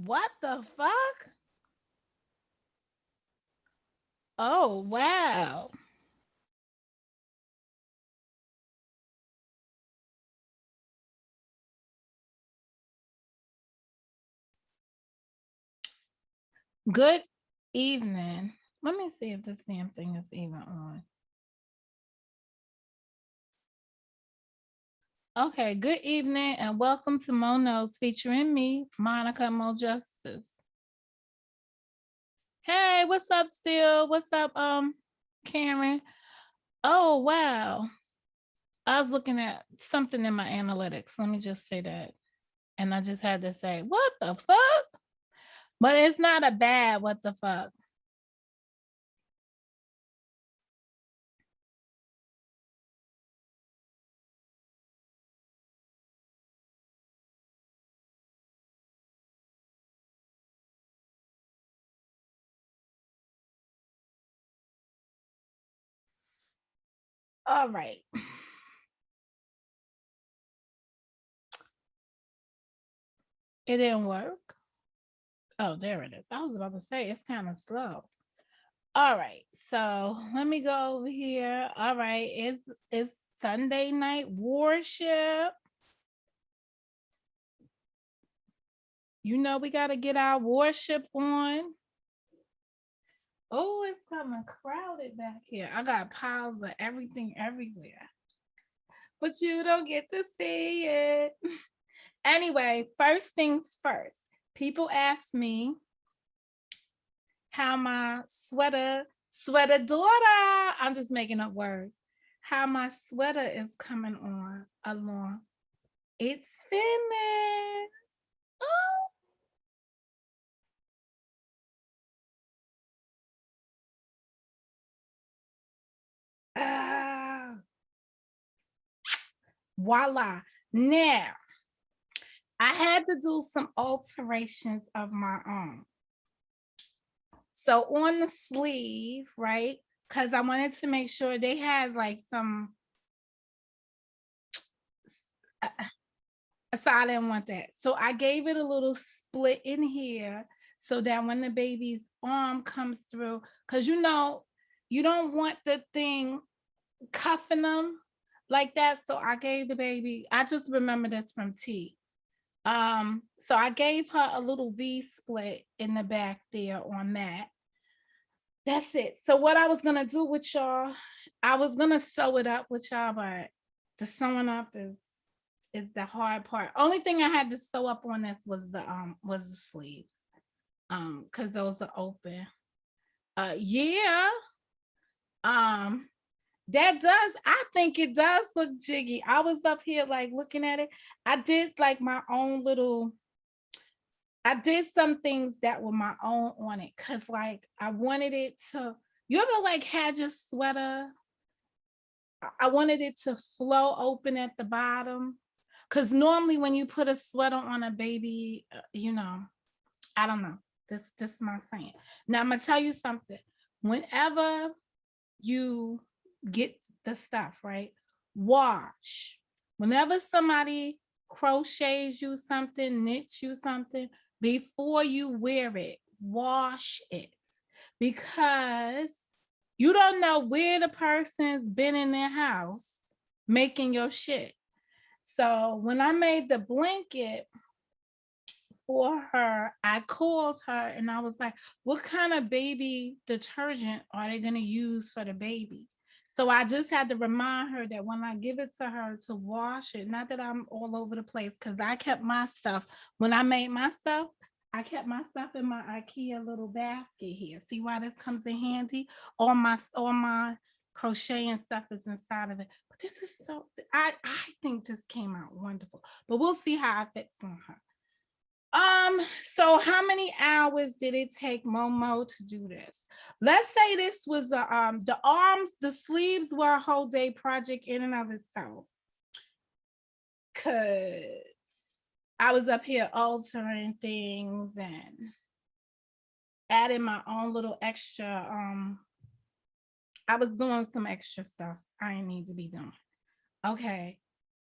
What the fuck? Oh, wow. Good evening. Let me see if this damn thing is even on. Okay, good evening and welcome to Monos featuring me, Monica Mo Justice. Hey, what's up, Still? What's up, Karen? Oh, wow. I was looking at something in my analytics. Let me just say that. And I just had to say, what the fuck? But it's not a bad what the fuck. All right. It didn't work. Oh, there it is. I was about to say it's kind of slow. All right. So let me go over here. All right. It's Sunday night WARship. You know we gotta get our WARship on. Oh, it's kind of crowded back here. I got piles of everything everywhere. But you don't get to see it. Anyway, first things first. People ask me how my sweater daughter, I'm just making up words, how my sweater is coming on along. It's finished. Ooh. Voila. Now, I had to do some alterations of my own. So on the sleeve, right? Because I wanted to make sure they had like some. So I didn't want that. So I gave it a little split in here so that when the baby's arm comes through, because you know, you don't want the thing cuffing them like that. So I gave the baby, I just remember this from T. So I gave her a little V split in the back there on that. That's it. So what I was gonna do with y'all, I was gonna sew it up with y'all, but the sewing up is the hard part. Only thing I had to sew up on this was the sleeves. Because those are open. Yeah. Um, that does, I think it does look jiggy. I was up here like looking at it. I did like my own little, I did some things that were my own on it because like I wanted it to, you ever like had your sweater? I wanted it to flow open at the bottom. Because normally when you put a sweater on a baby, you know, I don't know. This is my thing. Now I'm gonna tell you something. Whenever you get the stuff, right? Wash. Whenever somebody crochets you something, knits you something, before you wear it, wash it. Because you don't know where the person's been in their house making your shit. So when I made the blanket for her, I called her and I was like, what kind of baby detergent are they going to use for the baby? So I just had to remind her that when I give it to her to wash it, not that I'm all over the place, because I kept my stuff. When I made my stuff, I kept my stuff in my IKEA little basket here. See why this comes in handy? All my crochet and stuff is inside of it. But this is so, I think this came out wonderful. But we'll see how it fits on her. So how many hours did it take Momo to do this? Let's say this was the arms, the sleeves were a whole day project in and of itself. Cause I was up here altering things and adding my own little extra. I was doing some extra stuff I didn't need to be doing. Okay.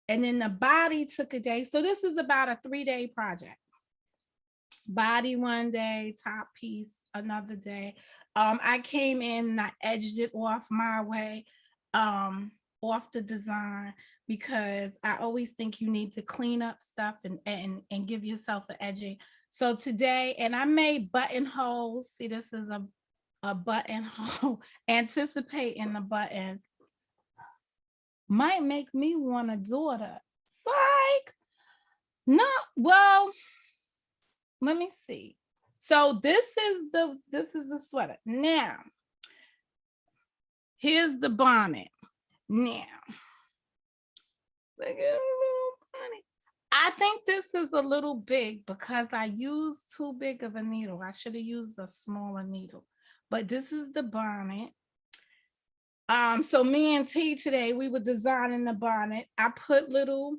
And then the body took a day. So this is about a 3-day project. body one day, top piece another day. I came in and I edged it off my way, off the design, because I always think you need to clean up stuff and give yourself an edging. So today, and I made buttonholes. See, this is a buttonhole. Anticipating the buttons might make me want a daughter. Psych. No, well, let me see. So this is the sweater. Now, here's the bonnet. Now, look at the little bonnet. I think this is a little big because I used too big of a needle. I should have used a smaller needle. But this is the bonnet. So me and T today, we were designing the bonnet. I put little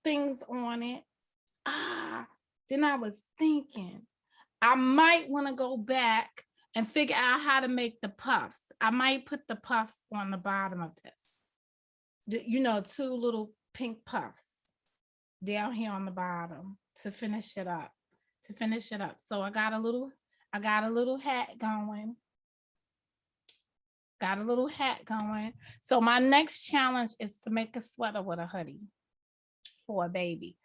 things on it. Then I was thinking, I might want to go back and figure out how to make the puffs. I might put the puffs on the bottom of this. You know, 2 little pink puffs down here on the bottom to finish it up. So I got a little hat going. So my next challenge is to make a sweater with a hoodie for a baby.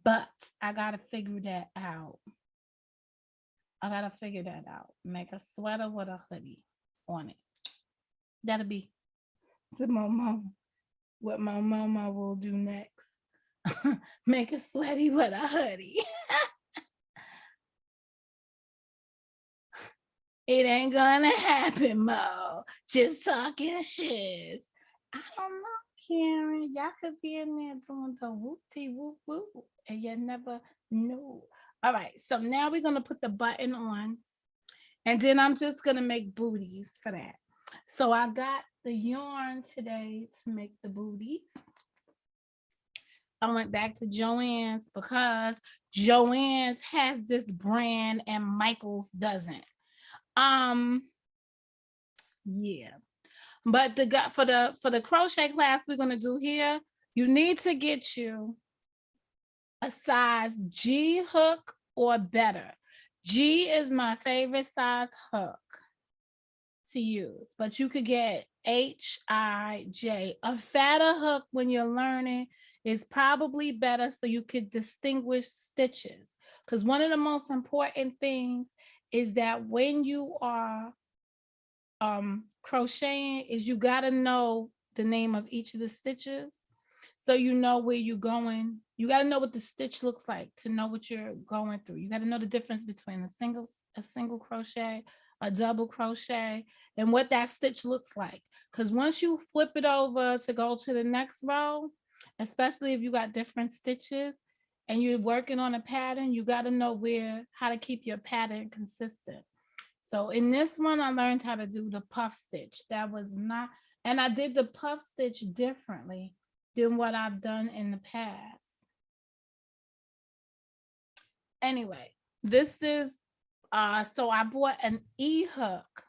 But I gotta figure that out. Make a sweater with a hoodie on it. That'll be the Momo. What my mama will do next. Make a sweaty with a hoodie. It ain't gonna happen, Mo. Just talking shit. I don't know, Karen. Y'all could be in there doing the whoop-tee whoop-whoop, and you never knew. All right, so now we're gonna put the button on, and then I'm just gonna make booties for that. So I got the yarn today to make the booties. I went back to Joann's because Joann's has this brand and Michael's doesn't. Yeah. But for the crochet class we're gonna do here, you need to get you a size G hook or better. G is my favorite size hook to use, but you could get HIJ. A fatter hook when you're learning is probably better so you could distinguish stitches. Because one of the most important things is that when you are crocheting is you got to know the name of each of the stitches so you know where you're going. You got to know what the stitch looks like to know what you're going through. You got to know the difference between a single crochet, a double crochet, and what that stitch looks like. Because once you flip it over to go to the next row, especially if you got different stitches and you're working on a pattern, you got to know how to keep your pattern consistent. So in this one, I learned how to do the puff stitch. That was not, and I did the puff stitch differently than what I've done in the past. Anyway, this is, so I bought an E hook.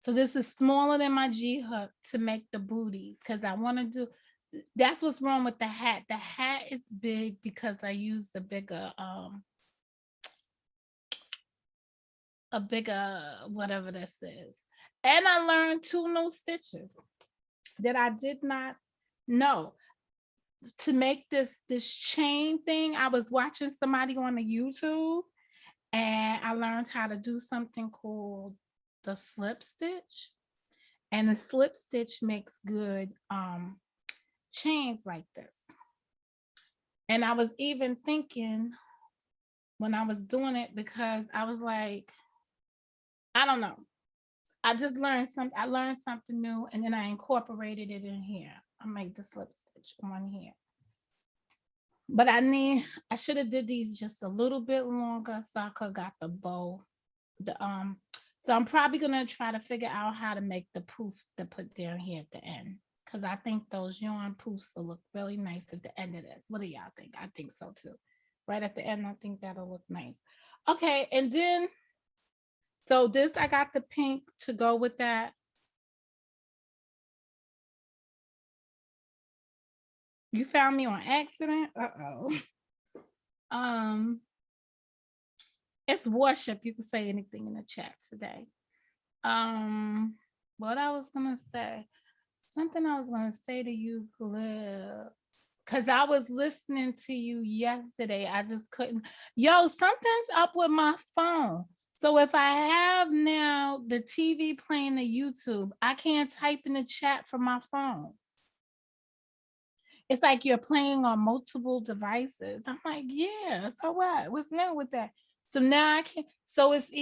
So this is smaller than my G hook to make the booties because I want to do, that's what's wrong with the hat. The hat is big because I used a bigger whatever this is. And I learned 2 new stitches that I did not know. To make this chain thing, I was watching somebody on the YouTube and I learned how to do something called the slip stitch. And the slip stitch makes good chains like this. And I was even thinking when I was doing it, because I was like, I don't know. I just learned something. I learned something new and then I incorporated it in here. I made the slip stitch on here. But I should have did these just a little bit longer so I could got the bow. So I'm probably gonna try to figure out how to make the poofs to put down here at the end. Because I think those yarn poofs will look really nice at the end of this. What do y'all think? I think so too. Right at the end, I think that'll look nice. Okay, and then, so this, I got the pink to go with that. You found me on accident? Uh-oh. It's WARship. You can say anything in the chat today. What I was gonna say, something I was gonna say to you, Glib, because I was listening to you yesterday. I just couldn't. Yo, something's up with my phone. So if I have now the TV playing the YouTube, I can't type in the chat from my phone. It's like you're playing on multiple devices. I'm like, yeah, so what? What's new with that? So now I can't. So it's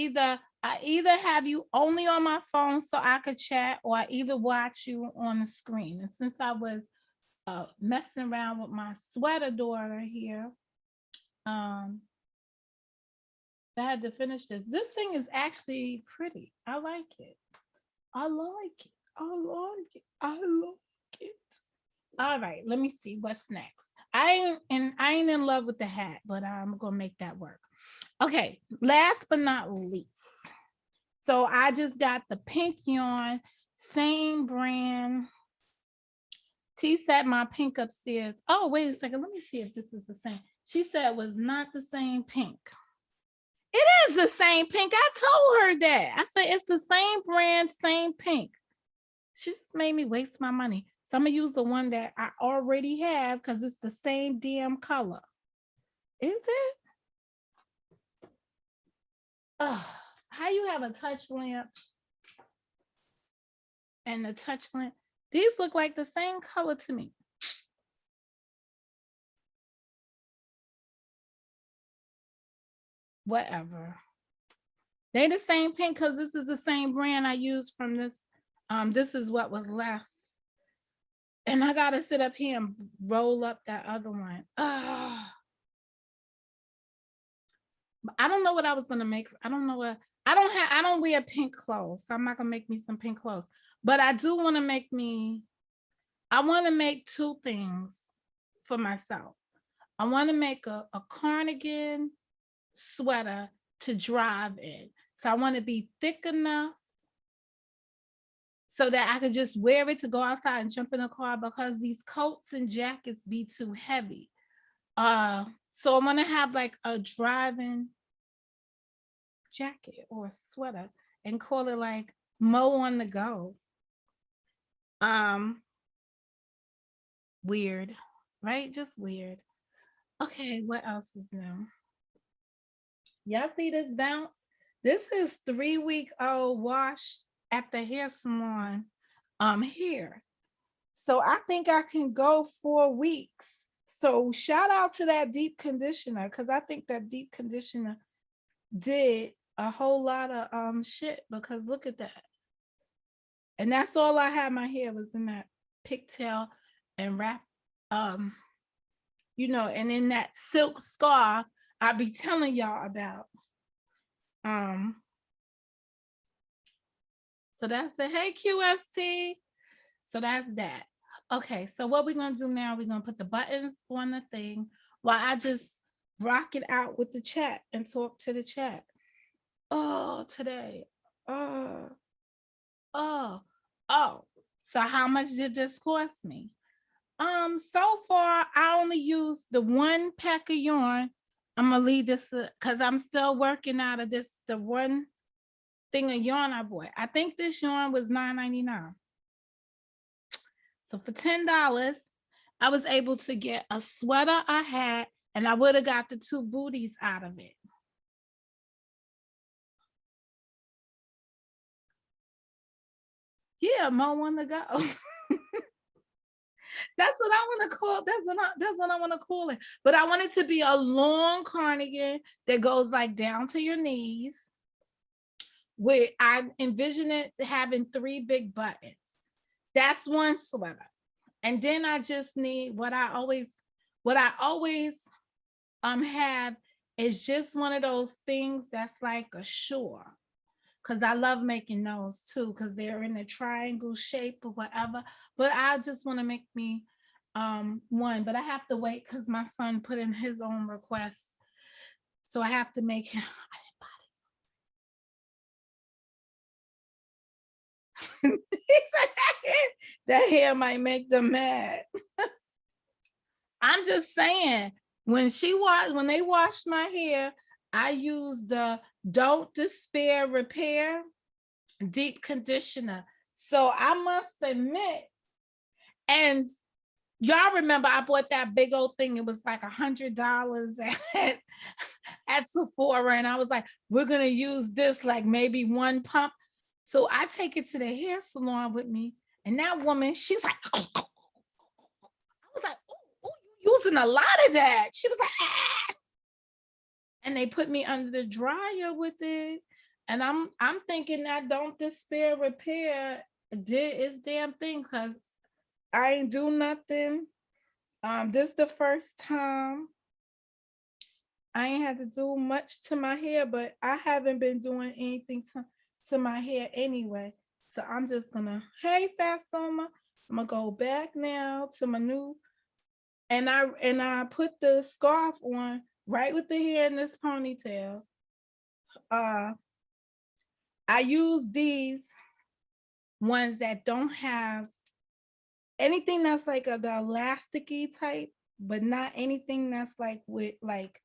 I either have you only on my phone so I could chat, or I either watch you on the screen. And since I was messing around with my sweater daughter here, I had to finish this. This thing is actually pretty. I like it. I like it. I like it. I like it. All right, let me see what's next. I ain't in love with the hat, but I'm gonna make that work. Okay, last but not least. So I just got the pink yarn, same brand. T said my pink upstairs. Oh, wait a second. Let me see if this is the same. She said it was not the same pink. It is the same pink. I told her that. I said it's the same brand, same pink. She just made me waste my money. So I'm gonna use the one that I already have because it's the same damn color. Is it? How you have a touch lamp and the touch lamp? These look like the same color to me. Whatever. They the same pink because this is the same brand I used from this. This is what was left. And I gotta sit up here and roll up that other one. I don't know what I was gonna make. I don't know what I don't wear pink clothes. So I'm not gonna make me some pink clothes. But I do want to make I want to make two things for myself. I want to make a cardigan sweater to drive in. So I want to be thick enough so that I could just wear it to go outside and jump in a car, because these coats and jackets be too heavy. So I'm gonna have like a driving jacket or sweater and call it like Mo on the go. Weird, right? Just weird. Okay, what else is new? Y'all see this bounce? This is 3-week-old wash at the hair salon here. So I think I can go 4 weeks. So shout out to that deep conditioner, because I think that deep conditioner did a whole lot of shit, because look at that. And that's all I had my hair was in that pigtail and wrap, you know, and in that silk scarf I be telling y'all about. So that's it. Hey QST. So that's that. Okay, so what we're gonna do now, we're gonna put the buttons on the thing while I just rock it out with the chat and talk to the chat. Oh, today. Oh. So how much did this cost me? So far I only used the one pack of yarn. I'm gonna leave this because I'm still working out of this, the one thing of yarn I bought. I think this yarn was $9.99. So for $10, I was able to get a sweater, a hat, and I would have got the 2 booties out of it. Yeah, Mo on the go. That's what I want to call. That's what I want to call it. But I want it to be a long cardigan that goes like down to your knees. Where I envision it having 3 big buttons. That's one sweater. And then I just need what I always have is just one of those things that's like a shore. Because I love making those too, because they're in a triangle shape or whatever. But I just want to make me one, but I have to wait because my son put in his own request. So I have to make him. That hair might make them mad. I'm just saying, when they washed my hair, I use the Don't Despair Repair Deep Conditioner. So I must admit, and y'all remember I bought that big old thing. It was like $100 at Sephora. And I was like, we're going to use this like maybe one pump. So I take it to the hair salon with me. And that woman, she's like, I was like, oh, you're using a lot of that. She was like, ah. And they put me under the dryer with it. And I'm thinking that Don't Despair Repair did its damn thing, because I ain't do nothing. This is the first time I ain't had to do much to my hair, but I haven't been doing anything to my hair anyway. So I'm just gonna, hey Sassoma, I'm gonna go back now to my new, and I put the scarf on right with the hair in this ponytail. I use these ones that don't have anything that's like the elasticy type, but not anything that's like with like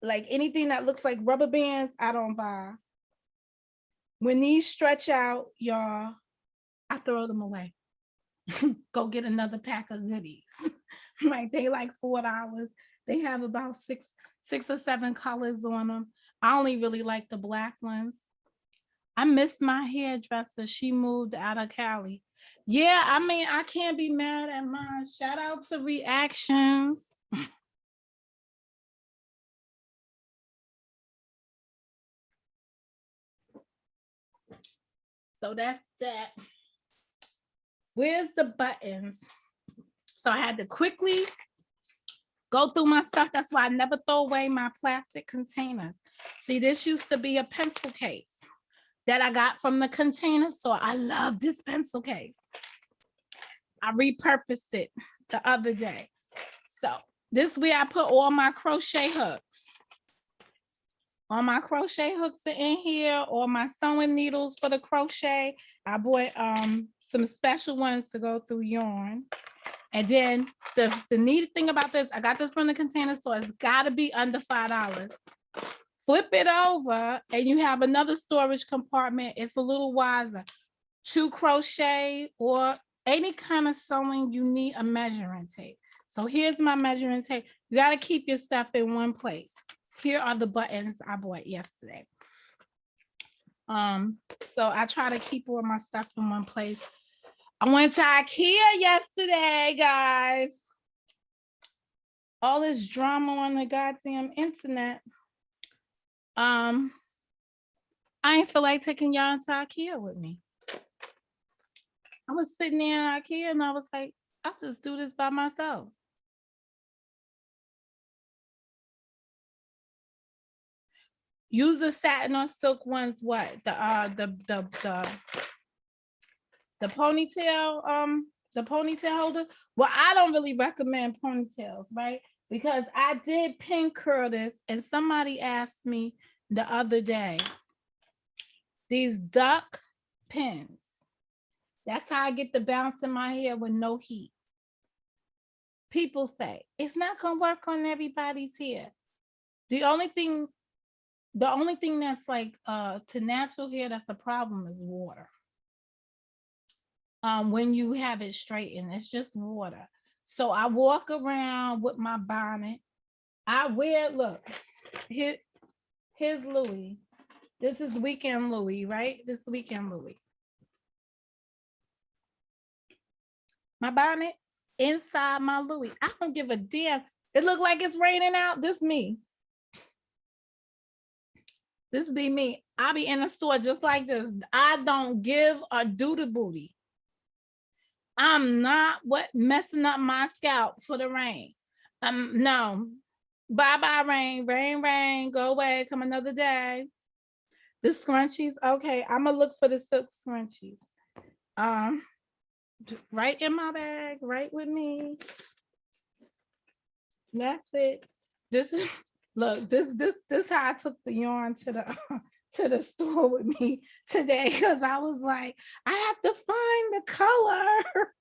anything that looks like rubber bands, I don't buy. When these stretch out, y'all, I throw them away. Go get another pack of goodies. Like they like $4. They have about six or seven colors on them. I only really like the black ones. I miss my hairdresser. She moved out of Cali. Yeah, I mean, I can't be mad at mine. Shout out to Reactions. So that's that. Where's the buttons? So I had to quickly go through my stuff. That's why I never throw away my plastic containers. See, this used to be a pencil case that I got from the Container Store. I love this pencil case. I repurposed it the other day. So this way I put all my crochet hooks. All my crochet hooks are in here, all my sewing needles for the crochet. I bought some special ones to go through yarn. And then the neat thing about this, I got this from the Container Store. It's got to be under $5. Flip it over and you have another storage compartment. It's a little wiser. To crochet or any kind of sewing, you need a measuring tape. So here's my measuring tape. You got to keep your stuff in one place. Here are the buttons I bought yesterday. So I try to keep all my stuff in one place. I went to IKEA yesterday, guys. All this drama on the goddamn internet. I ain't feel like taking y'all to IKEA with me. I was sitting there in IKEA and I was like, I'll just do this by myself. Use the satin or silk ones. What the ponytail the ponytail holder? Well, I don't really recommend ponytails, right? Because I did pin curl this, and somebody asked me the other day, these duck pins. That's how I get the bounce in my hair with no heat. People say it's not gonna work on everybody's hair. The only thing that's like to natural hair that's a problem is water. When you have it straightened, it's just water. So I walk around with my bonnet. I wear, look, here's Louis. This is Weekend Louis, right? This is Weekend Louis. My bonnet inside my Louis. I don't give a damn. It look like it's raining out. This me. This be me. I be in the store just like this. I don't give a doodle booty. I'm not messing up my scalp for the rain. No. Bye-bye rain. Rain, go away. Come another day. The scrunchies. Okay, I'm gonna look for the silk scrunchies. Right in my bag, right with me. That's it. This is look, this how I took the yarn to the store with me today, because I was like, I have to find the color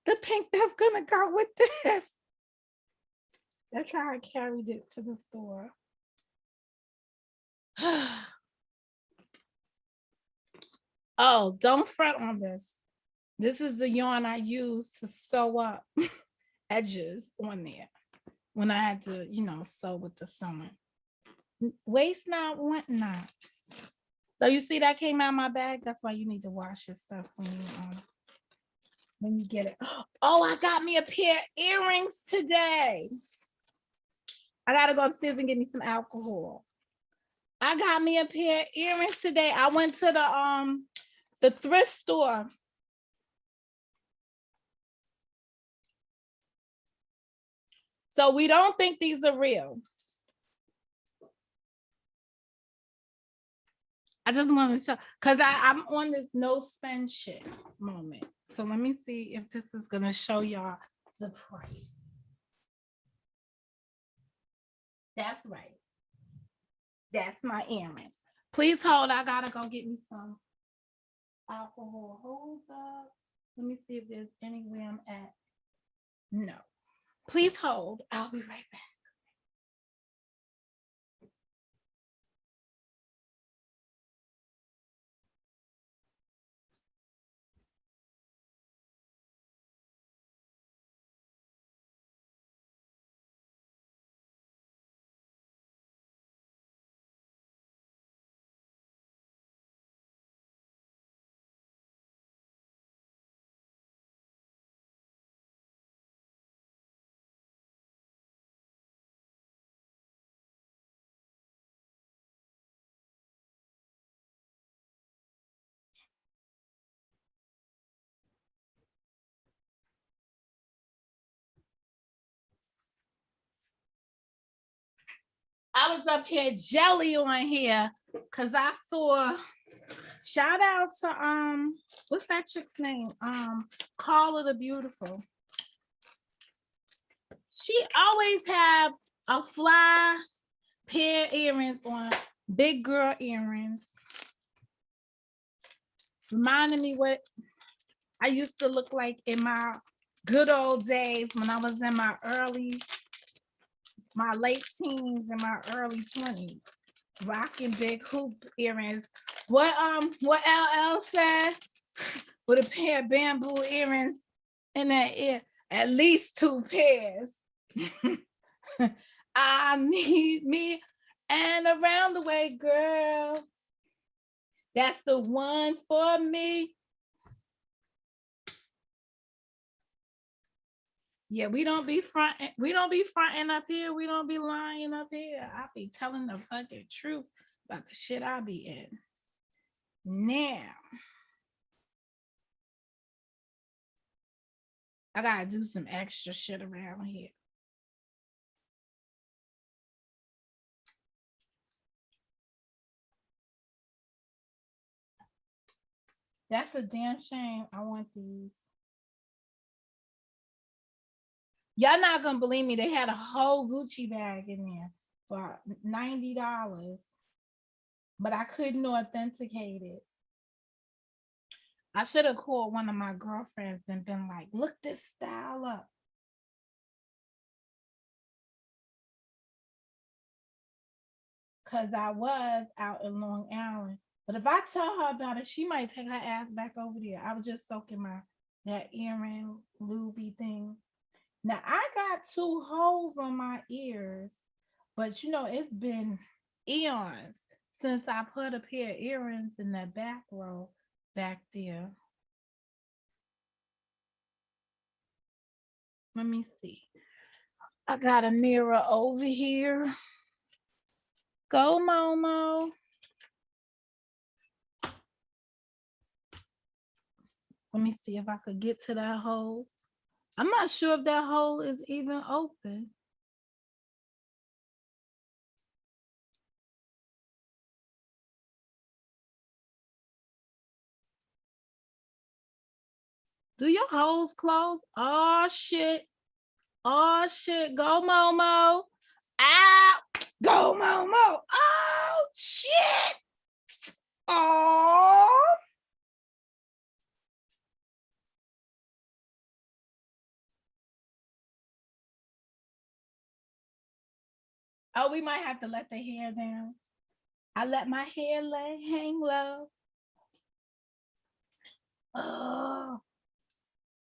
the pink that's gonna go with this. That's how I carried it to the store. Oh, don't fret on this. This is the yarn I used to sew up edges on there when I had to, sew with the sewing. Waste not, want not. So you see that came out of my bag? That's why you need to wash your stuff when you get it. Oh, I got me a pair of earrings today. I gotta go upstairs and get me some alcohol. I got me a pair of earrings today. I went to the thrift store. So we don't think these are real. I just want to show, because I'm on this no spend shit moment. So let me see if this is going to show y'all the price. That's right. That's my earrings. Please hold. I got to go get me some alcohol. Hold up. Let me see if there's anywhere I'm at. No. Please hold. I'll be right back. I was up here jelly on here because I saw, shout out to what's that chick's name? Carla the Beautiful. She always have a fly pair of earrings on, big girl earrings. Reminded me what I used to look like in my good old days when I was in my late teens and my early 20s, rocking big hoop earrings. What LL said, with a pair of bamboo earrings in that ear, at least 2 pairs. I need me and around the way, girl. That's the one for me. Yeah, we don't be fronting up here. We don't be lying up here. I be telling the fucking truth about the shit I be in. Now, I gotta do some extra shit around here. That's a damn shame. I want these. Y'all not gonna believe me. They had a whole Gucci bag in there for $90, but I couldn't authenticate it. I should have called one of my girlfriends and been like, look this style up. Because I was out in Long Island. But if I tell her about it, she might take her ass back over there. I was just soaking that earring Louis thing. Now, I got 2 holes on my ears, but it's been eons since I put a pair of earrings in that back row back there. Let me see. I got a mirror over here. Go, Momo. Let me see if I could get to that hole. I'm not sure if that hole is even open. Do your holes close? Oh, shit. Oh, shit. Go, Momo. Ow. Go, Momo. Oh, shit. Oh. Oh, we might have to let the hair down. I let my hair hang low. Oh,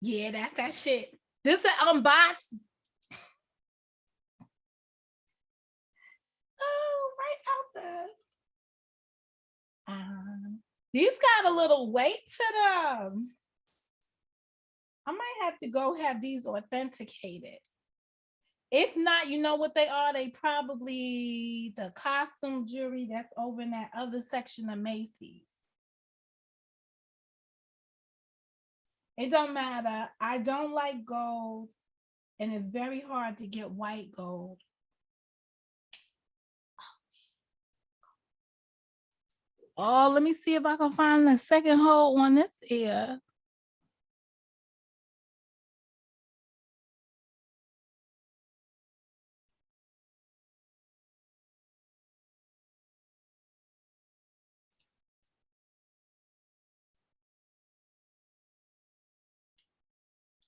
yeah, that's that shit. This is unbox. Oh, right out there. These got a little weight to them. I might have to go have these authenticated. If not, you know what they are? They probably the costume jewelry that's over in that other section of Macy's. It don't matter. I don't like gold, and it's very hard to get white gold. Oh, let me see if I can find the second hole on this ear.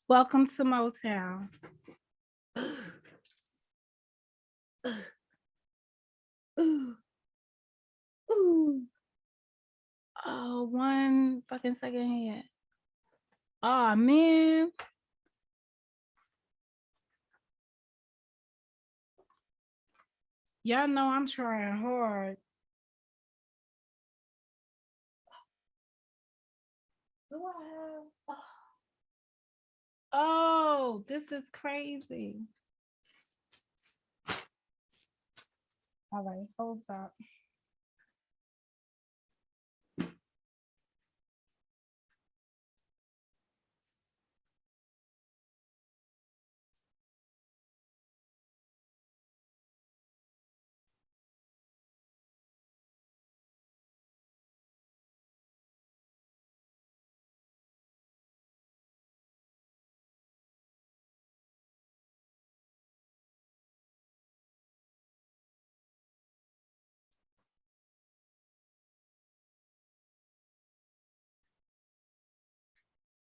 Welcome to Motown. Oh, 1 fucking second here. Oh man. Y'all know I'm trying hard. Do I have? Oh, this is crazy. All right, hold up.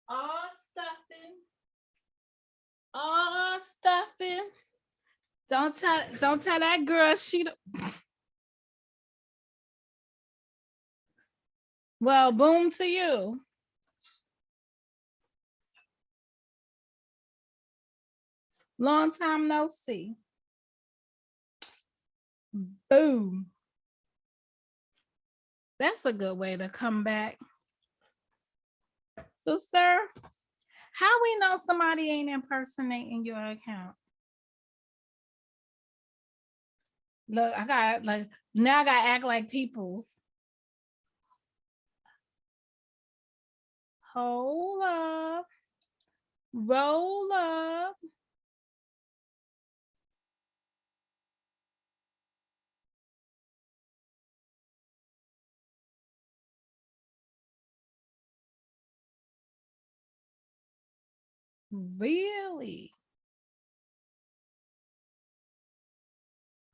All stuffing. All stuffing. Don't tell that girl well, boom to you. Long time no see. Boom. That's a good way to come back. So, sir, how we know somebody ain't impersonating your account? Look, I got like now I gotta act like people's. Hold up. Roll up. Really?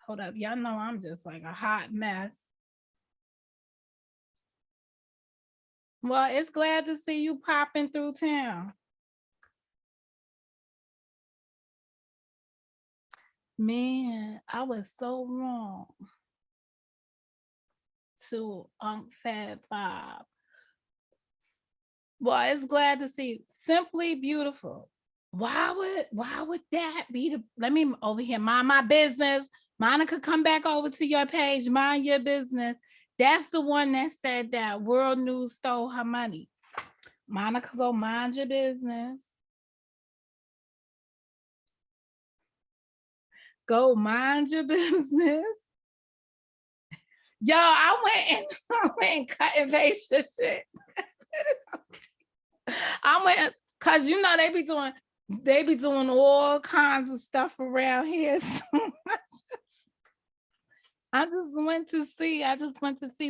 Hold up. Y'all know I'm just like a hot mess. Well, it's glad to see you popping through town. Man, I was so wrong to Fab 5. Well, it's glad to see you. Simply beautiful. Why would that be the let me over here mind my business? Monica, come back over to your page, mind your business. That's the one that said that World News stole her money. Monica, go mind your business. Go mind your business. Yo, I went and cut and paste this shit. I went because you know they be doing all kinds of stuff around here. So I just went to see.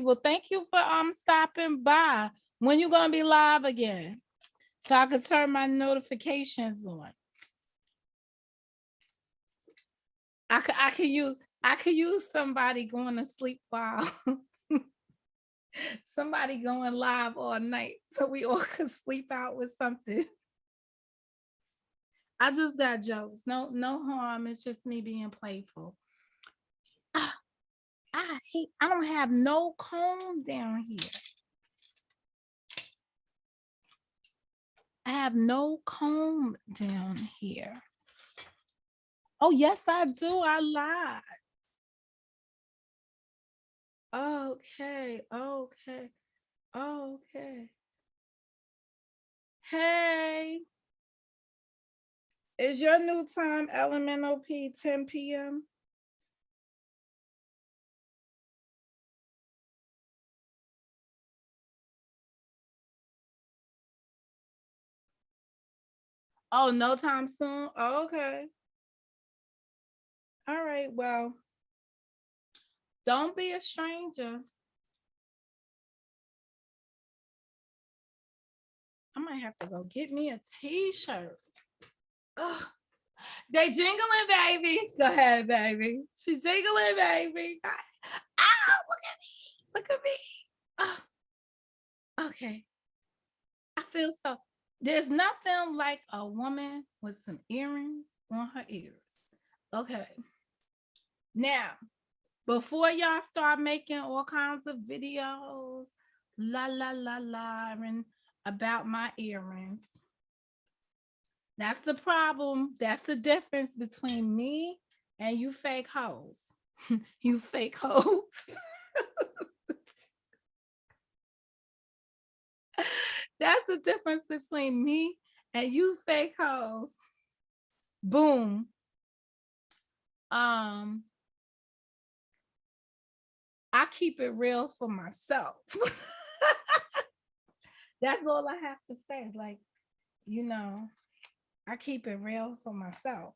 Well, thank you for stopping by. When you gonna be live again? So I could turn my notifications on. I could use somebody going to sleep while somebody going live all night so we all could sleep out with something. I just got jokes. No harm. It's just me being playful. I don't have no comb down here. I have no comb down here. Oh, yes, I do. I lied. Okay. Hey, is your new time elemental P 10 p.m.? Oh, no time soon? Oh, okay. All right, well, don't be a stranger. I might have to go get me a t-shirt. Ugh. They jingling, baby. Go ahead, baby. She's jingling, baby. Ah, look at me. Oh, okay. I feel so. There's nothing like a woman with some earrings on her ears. Okay. Now, before y'all start making all kinds of videos, and about my earrings. That's the problem. That's the difference between me and you fake hoes. You fake hoes. That's the difference between me and you fake hoes. Boom. I keep it real for myself. That's all I have to say. Like, you know, I keep it real for myself.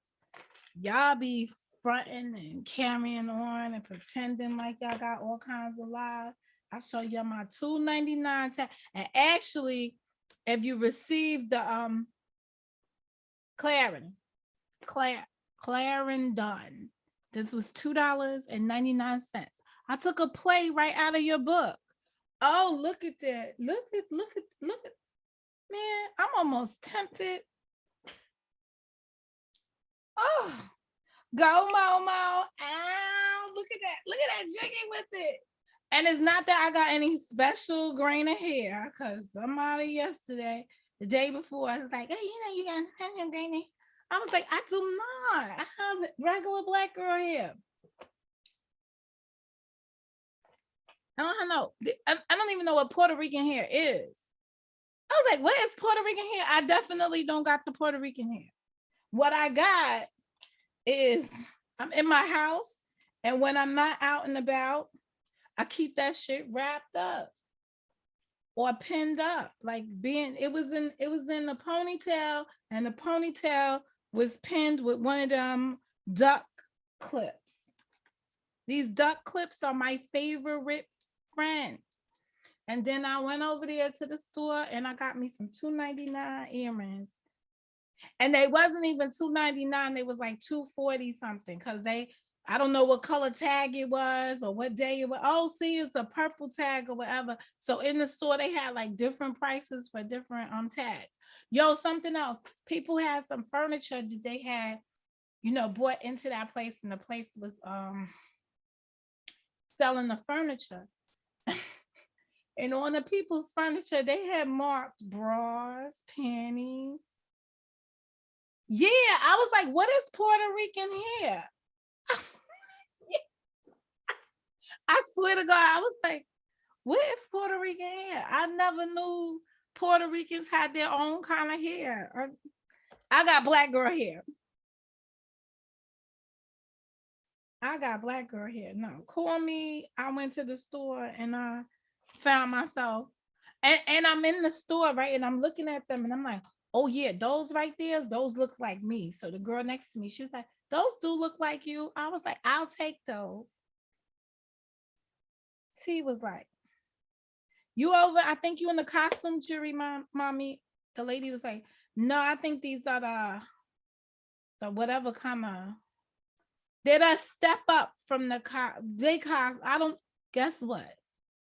Y'all be fronting and carrying on and pretending like y'all got all kinds of lies. I'll show you my $2.99 tag. And actually, if you receive the Clarendon, this was $2.99. I took a play right out of your book. Oh, look at that. Look at, man, I'm almost tempted. Oh, go Momo. Ow, look at that jigging with it. And it's not that I got any special grain of hair, because somebody yesterday, the day before, I was like, oh, you got special grain of hair. I was like, I do not. I have regular black girl hair. I don't even know what Puerto Rican hair is. I was like, what is Puerto Rican hair? I definitely don't got the Puerto Rican hair. What I got is I'm in my house, and when I'm not out and about, I keep that shit wrapped up or pinned up. Like it was in a ponytail, and the ponytail was pinned with one of them duck clips. These duck clips are my favorite friend. And then I went over there to the store and I got me some $2.99 earrings. And they wasn't even $2.99, they was like $2.40 something, because I don't know what color tag it was or what day it was. Oh, see, it's a purple tag or whatever. So in the store, they had like different prices for different tags. Yo, something else. People had some furniture that they had, brought into that place, and the place was selling the furniture. And on the people's furniture, they had marked bras, panties. Yeah, I was like, what is Puerto Rican hair? I swear to God, I was like, what is Puerto Rican hair? I never knew Puerto Ricans had their own kind of hair. I got black girl hair. No, call me. I went to the store and I found myself. And I'm in the store, right? And I'm looking at them and I'm like, oh yeah, those right there, those look like me. So the girl next to me, she was like, those do look like you. I was like, I'll take those. T was like, you over, I think you in the costume jury, mommy. The lady was like, no, I think these are the whatever kind of, did I step up from the I don't, guess what?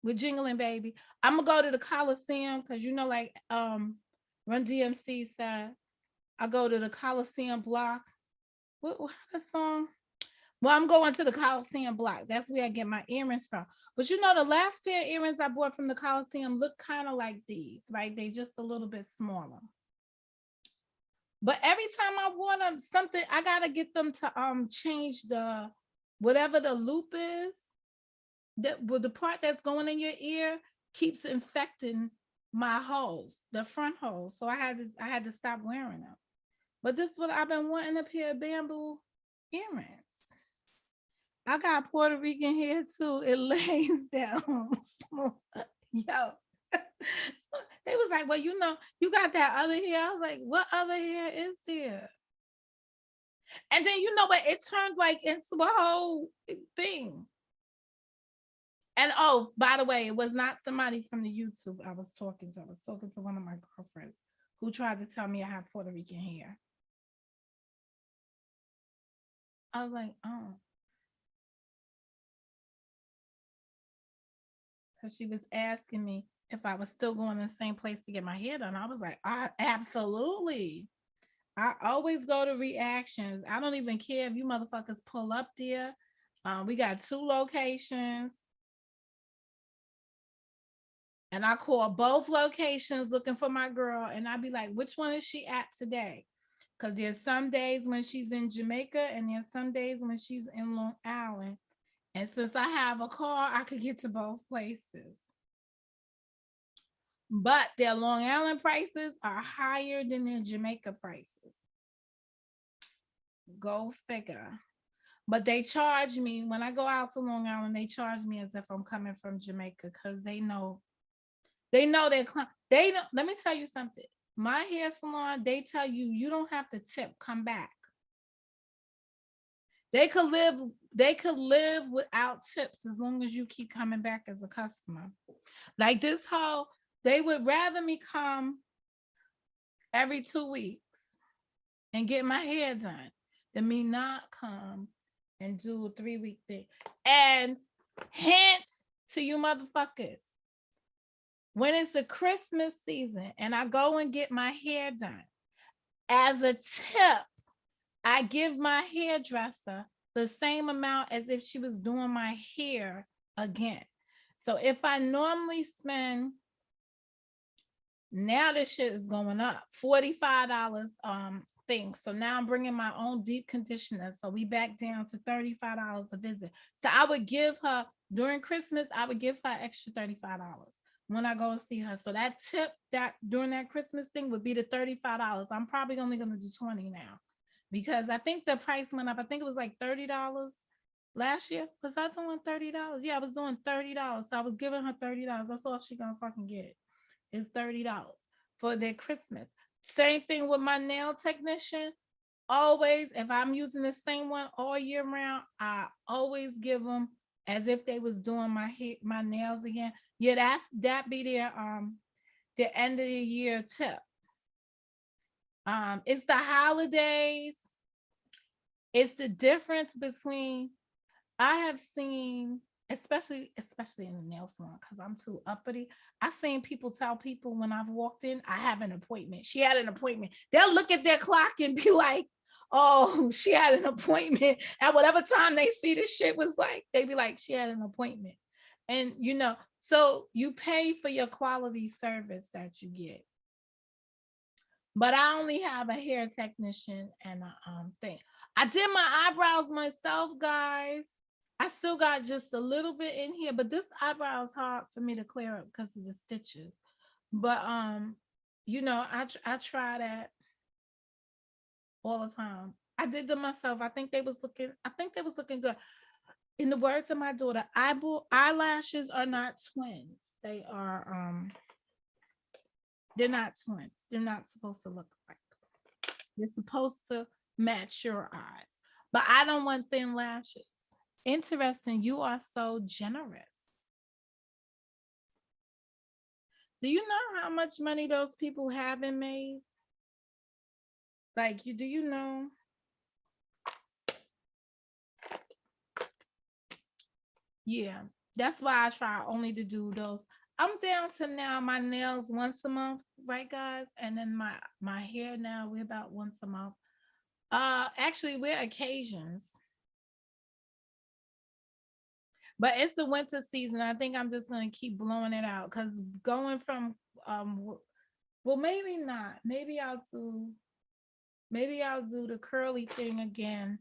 We're jingling, baby. I'm gonna go to the Coliseum, because like Run DMC said, I go to the Coliseum block. What the song? Well, I'm going to the Coliseum block. That's where I get my earrings from. But you know, the last pair of earrings I bought from the Coliseum look kind of like these, right? They just a little bit smaller. But every time I wore them, something I gotta get them to change the whatever the loop is. The part that's going in your ear keeps infecting my holes, the front holes. So I had to stop wearing them. But this is what I've been wanting, a pair of bamboo earrings. I got Puerto Rican hair too. It lays down. Yo. So they was like, well, you know, you got that other hair. I was like, what other hair is there? And then you know what? It turned like into a whole thing. And oh, by the way, it was not somebody from the YouTube I was talking to. I was talking to one of my girlfriends who tried to tell me I have Puerto Rican hair. I was like, oh. Because she was asking me if I was still going to the same place to get my hair done. I was like, absolutely. I always go to Reactions. I don't even care if you motherfuckers pull up there. We got 2 locations. And I call both locations looking for my girl. And I'd be like, which one is she at today? Because there's some days when she's in Jamaica and there's some days when she's in Long Island. And since I have a car, I could get to both places. But their Long Island prices are higher than their Jamaica prices. Go figure. But they charge me, when I go out to Long Island, they charge me as if I'm coming from Jamaica because they know their client. They don't. Let me tell you something. My hair salon, they tell you, you don't have to tip, come back. They could live without tips as long as you keep coming back as a customer. Like this whole, they would rather me come every 2 weeks and get my hair done than me not come and do a 3-week thing. And hint to you motherfuckers, when it's a Christmas season and I go and get my hair done, as a tip, I give my hairdresser the same amount as if she was doing my hair again. So if I normally spend, now this shit is going up, $45 thing. So now I'm bringing my own deep conditioner. So we back down to $35 a visit. So I would give her, during Christmas, I would give her extra $35 when I go and see her. So that tip that during that Christmas thing would be the $35. I'm probably only going to do 20 now because I think the price went up. I think it was like $30 last year. Was I doing $30? Yeah, I was doing $30. So I was giving her $30. That's all she gonna fucking get is $30 for their Christmas. Same thing with my nail technician. Always, if I'm using the same one all year round, I always give them as if they was doing my nails again. Yeah, that be their end of the year tip. It's the holidays. It's the difference between, I have seen, especially in the nail salon, because I'm too uppity. I've seen people tell people when I've walked in, I have an appointment. She had an appointment. They'll look at their clock and be like, oh, she had an appointment. At whatever time they see this shit was like, they be like, she had an appointment. And you know, so you pay for your quality service that you get. But I only have a hair technician and a thing. I did my eyebrows myself, guys. I still got just a little bit in here, but this eyebrow is hard for me to clear up because of the stitches. But you know, I try that all the time. I did them myself. I think they was looking good. In the words of my daughter, eyelashes are not twins. They are they're not twins. They're not supposed to look like. They're supposed to match your eyes. But I don't want thin lashes. Interesting. You are so generous. Do you know how much money those people haven't made? Like, do you know? Yeah, that's why I try only to do those. I'm down to now my nails once a month, right, guys? And then my hair now, we're about once a month. Actually, we're occasions. But it's the winter season. I think I'm just gonna keep blowing it out because going from well, maybe not. Maybe I'll do the curly thing again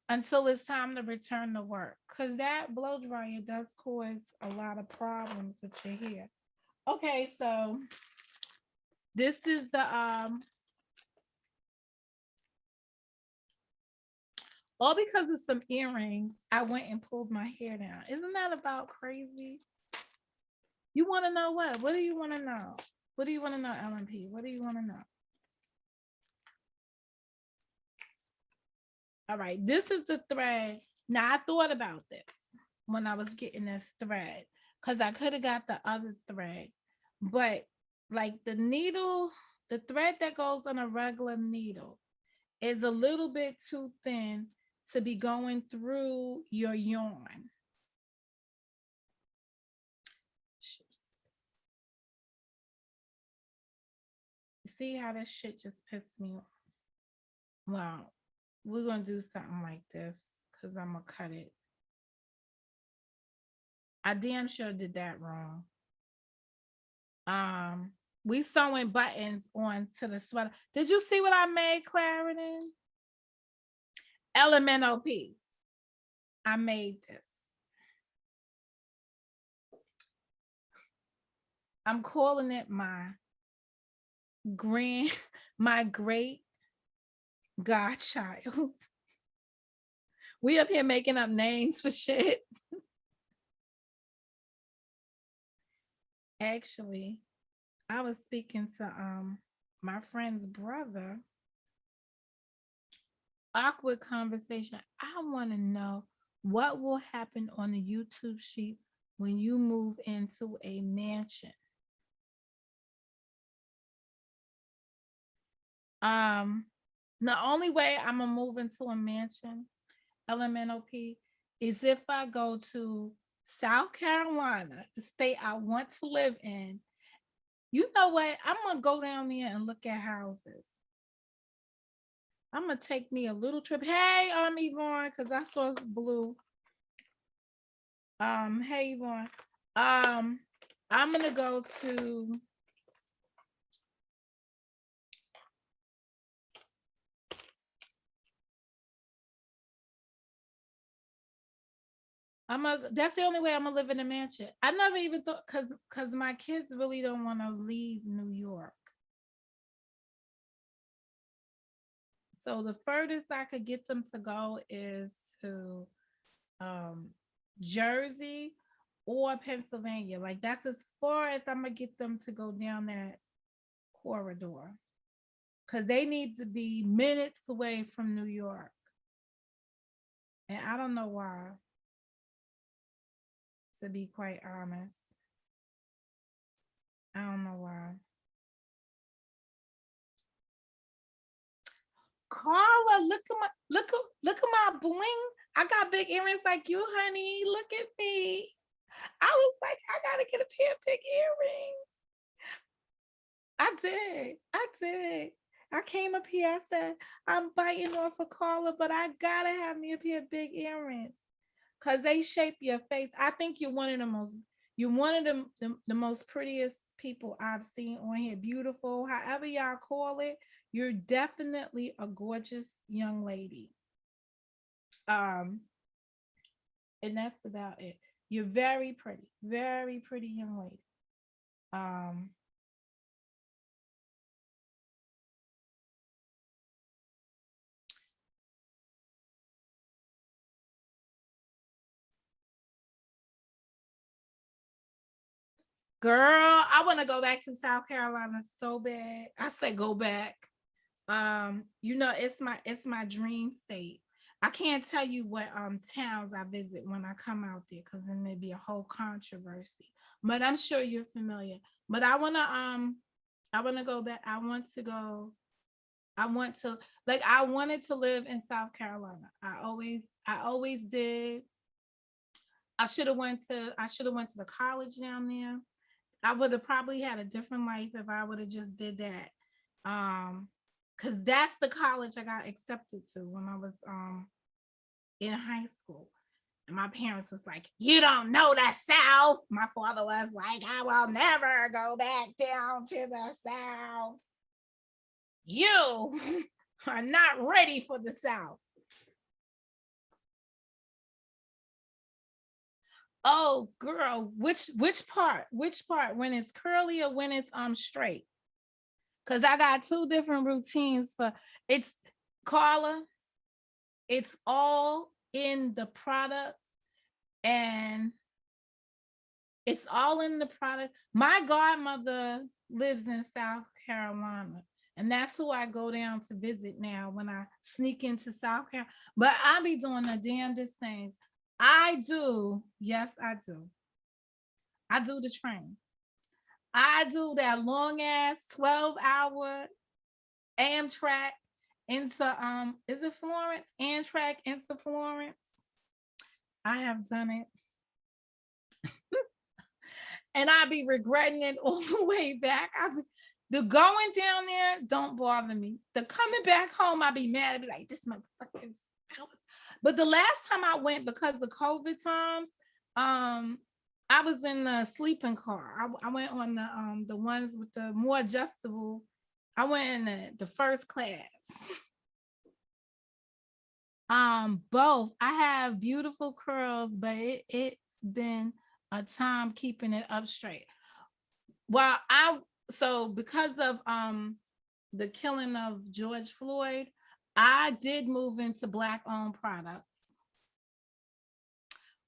until it's time to return to work. Cause that blow dryer does cause a lot of problems with your hair. Okay, so this is the all because of some earrings, I went and pulled my hair down. Isn't that about crazy? You want to know what? What do you want to know? What do you want to know, LMP? What do you want to know? All right, this is the thread. Now, I thought about this when I was getting this thread because I could have got the other thread, but like the needle, the thread that goes on a regular needle is a little bit too thin to be going through your yarn. See how this shit just pissed me off? Well, we're gonna do something like this because I'm gonna cut it. I damn sure did that wrong. We sewing buttons on to the sweater. Did you see what I made, Clarendon? LMNOP. I made this. I'm calling it my great godchild. We up here making up names for shit. Actually, I was speaking to my friend's brother. Awkward conversation. I want to know what will happen on the YouTube sheets when you move into a mansion. The only way I'm gonna move into a mansion, LMNOP, is if I go to South Carolina, the state I want to live in. You know what? I'm gonna go down there and look at houses. I'm gonna take me a little trip. Hey, Yvonne, because I saw blue. Hey Yvonne. I'm gonna go to that's the only way I'm gonna live in a mansion. I never even thought because my kids really don't want to leave New York. So the furthest I could get them to go is to Jersey or Pennsylvania. Like that's as far as I'm gonna get them to go down that corridor. Cause they need to be minutes away from New York. And I don't know why, to be quite honest. I don't know why. Carla, look at my bling. I got big earrings like you, honey. Look at me. I was like, I gotta get a pair of big earrings. I did. I came up here. I said, I'm biting off of Carla, but I gotta have me a pair of big earrings because they shape your face. I think you're one of the most prettiest people I've seen on here. Beautiful, however y'all call it. You're definitely a gorgeous young lady. And that's about it. You're very pretty young lady. Girl, I want to go back to South Carolina so bad. I said go back. It's my dream state. I can't tell you what towns I visit when I come out there because there may be a whole controversy. But I'm sure you're familiar. But I wanna go back. I wanted to live in South Carolina. I always did. I should have went to the college down there. I would have probably had a different life if I would have just did that. Because that's the college I got accepted to when I was in high school. And my parents was like, you don't know the South. My father was like, I will never go back down to the South. You are not ready for the South. Oh, girl, which part? Which part? When it's curly or when it's straight? Because I got two different routines for it's Carla. It's all in the product, and it's all in the product. My godmother lives in South Carolina, and that's who I go down to visit now when I sneak into South Carolina. But I be doing the damnedest things. I do. Yes, I do. I do the train. I do that long ass 12-hour Amtrak into is it Florence? Amtrak into Florence. I have done it. And I be regretting it all the way back. The going down there don't bother me. The coming back home, I be mad. I be like, this motherfucker is out. But the last time I went, because of COVID times, I was in the sleeping car. I went on the ones with the more adjustable. I went in the first class. Both. I have beautiful curls, but it's been a time keeping it up straight. Well, so because of the killing of George Floyd, I did move into Black-owned products.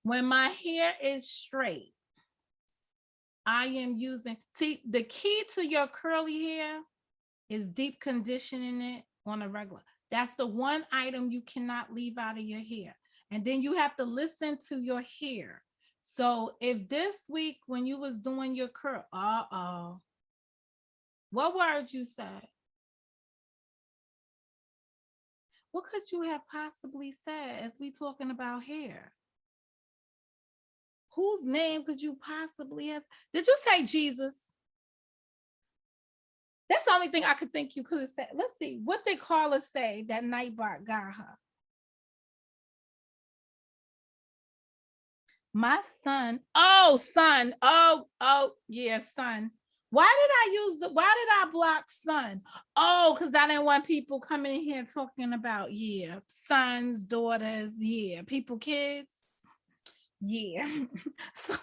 When my hair is straight, I am using, see, the key to your curly hair is deep conditioning it on a regular. That's the one item you cannot leave out of your hair. And then you have to listen to your hair. So if this week when you was doing your curl, what word you said? What could you have possibly said as we talking about hair? Whose name could you possibly have? Did you say Jesus? That's the only thing I could think you could have said. Let's see. What did Carla say that Nightbot got her? My son. Oh, son. Oh, yeah, son. Why did I block son? Oh, because I didn't want people coming in here talking about, yeah, sons, daughters, yeah, people, kids. Yeah. So,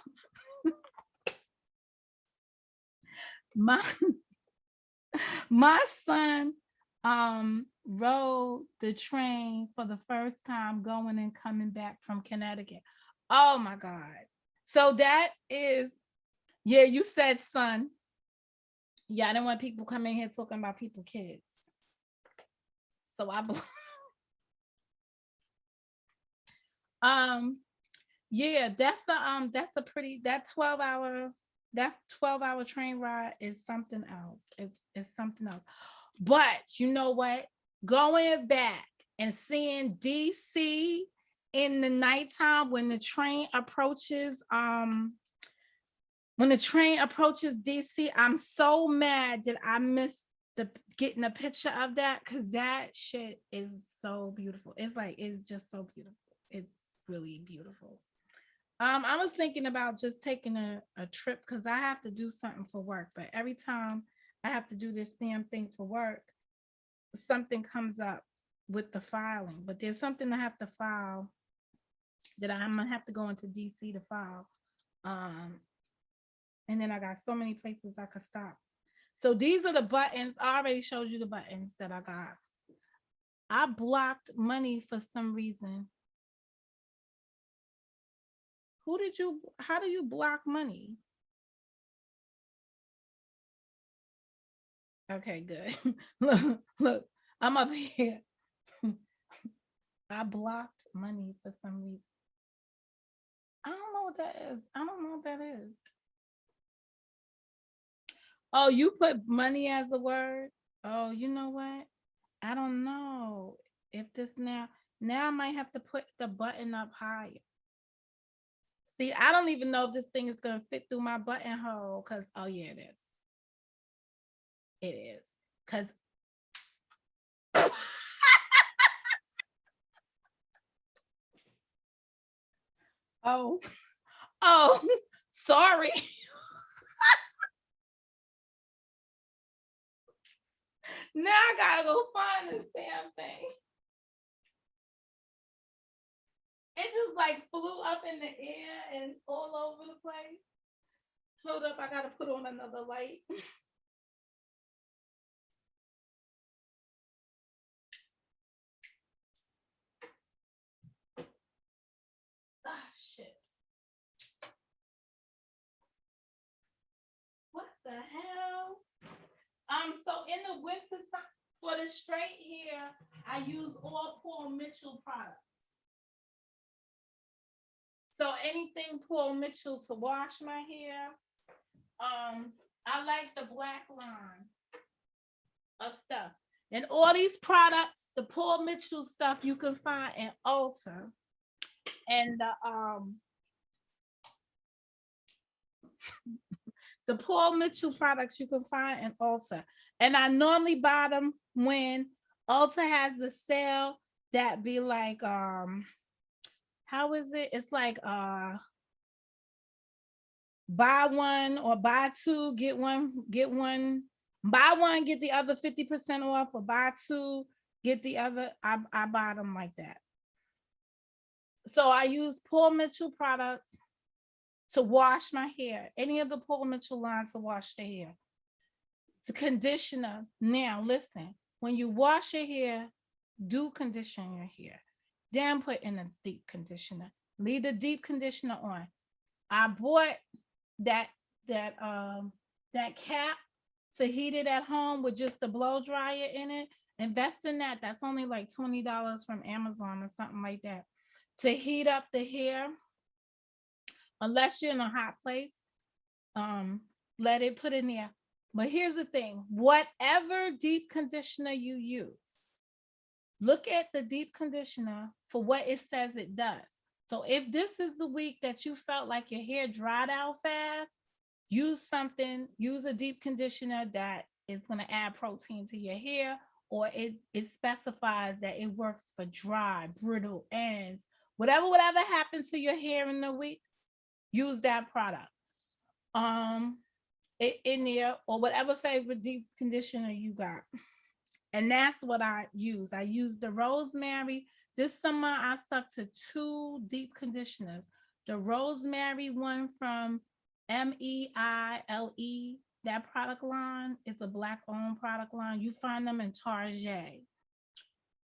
my son rode the train for the first time going and coming back from Connecticut. Oh my God. So that is, yeah, you said son. Yeah, I didn't want people coming here talking about people kids. So yeah, that's a pretty, that 12-hour train ride is something else. It's something else. But you know what? Going back and seeing DC in the nighttime when the train approaches DC, I'm so mad that I missed getting a picture of that, because that shit is so beautiful. It's just so beautiful. It's really beautiful. I was thinking about just taking a trip, because I have to do something for work, but every time I have to do this damn thing for work, something comes up with the filing. But there's something I have to file that I'm gonna have to go into DC to file. And then I got so many places I could stop. So these are the buttons. I already showed you the buttons that I got. I blocked money for some reason. How do you block money? Okay, good. Look, I'm up here. I blocked money for some reason. I don't know what that is. Oh, you put money as a word? Oh, you know what? I don't know if this now I might have to put the button up higher. See, I don't even know if this thing is going to fit through my buttonhole, because, oh yeah, it is. It is. Because Oh, oh, sorry. Now I gotta go find this damn thing. It just like flew up in the air and all over the place. Hold up, I gotta put on another light. Ah, shit. What the hell? So in the winter time, for the straight hair, I use all Paul Mitchell products. So anything Paul Mitchell to wash my hair. I like the black line of stuff. And all these products, the Paul Mitchell stuff you can find in Ulta. And the Paul Mitchell products you can find in Ulta. And I normally buy them when Ulta has a sale that be like, how is it? It's like buy one or buy two, get one, buy one, get the other 50% off, or buy two, get the other. I buy them like that. So I use Paul Mitchell products to wash my hair, any of the Paul Mitchell line to wash the hair. The conditioner. Now, listen, when you wash your hair, do condition your hair. Then put in a deep conditioner. Leave the deep conditioner on. I bought that cap to heat it at home with just the blow dryer in it. Invest in that. That's only like $20 from Amazon or something like that. To heat up the hair, unless you're in a hot place, let it put in there. But here's the thing, whatever deep conditioner you use, look at the deep conditioner for what it says it does. So if this is the week that you felt like your hair dried out fast, use a deep conditioner that is going to add protein to your hair, or it specifies that it works for dry, brittle ends, whatever happens to your hair in the week, use that product. In there, or whatever favorite deep conditioner you got. And that's what I use. I use the rosemary. This summer I stuck to 2 deep conditioners. The rosemary one from MEILE, that product line is a Black owned product line. You find them in Target.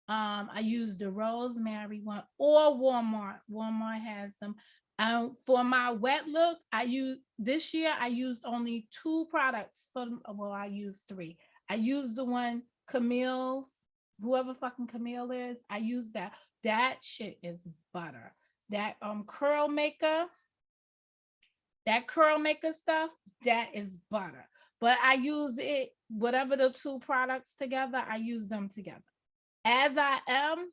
I use the rosemary one, or Walmart. Walmart has them. For my wet look, this year I used only 2 products. I used 3. I used the one Camille's, whoever fucking Camille is. I use that. That shit is butter. That curl maker stuff, that is butter. But I use it, whatever the 2 products together, I use them together. As I am,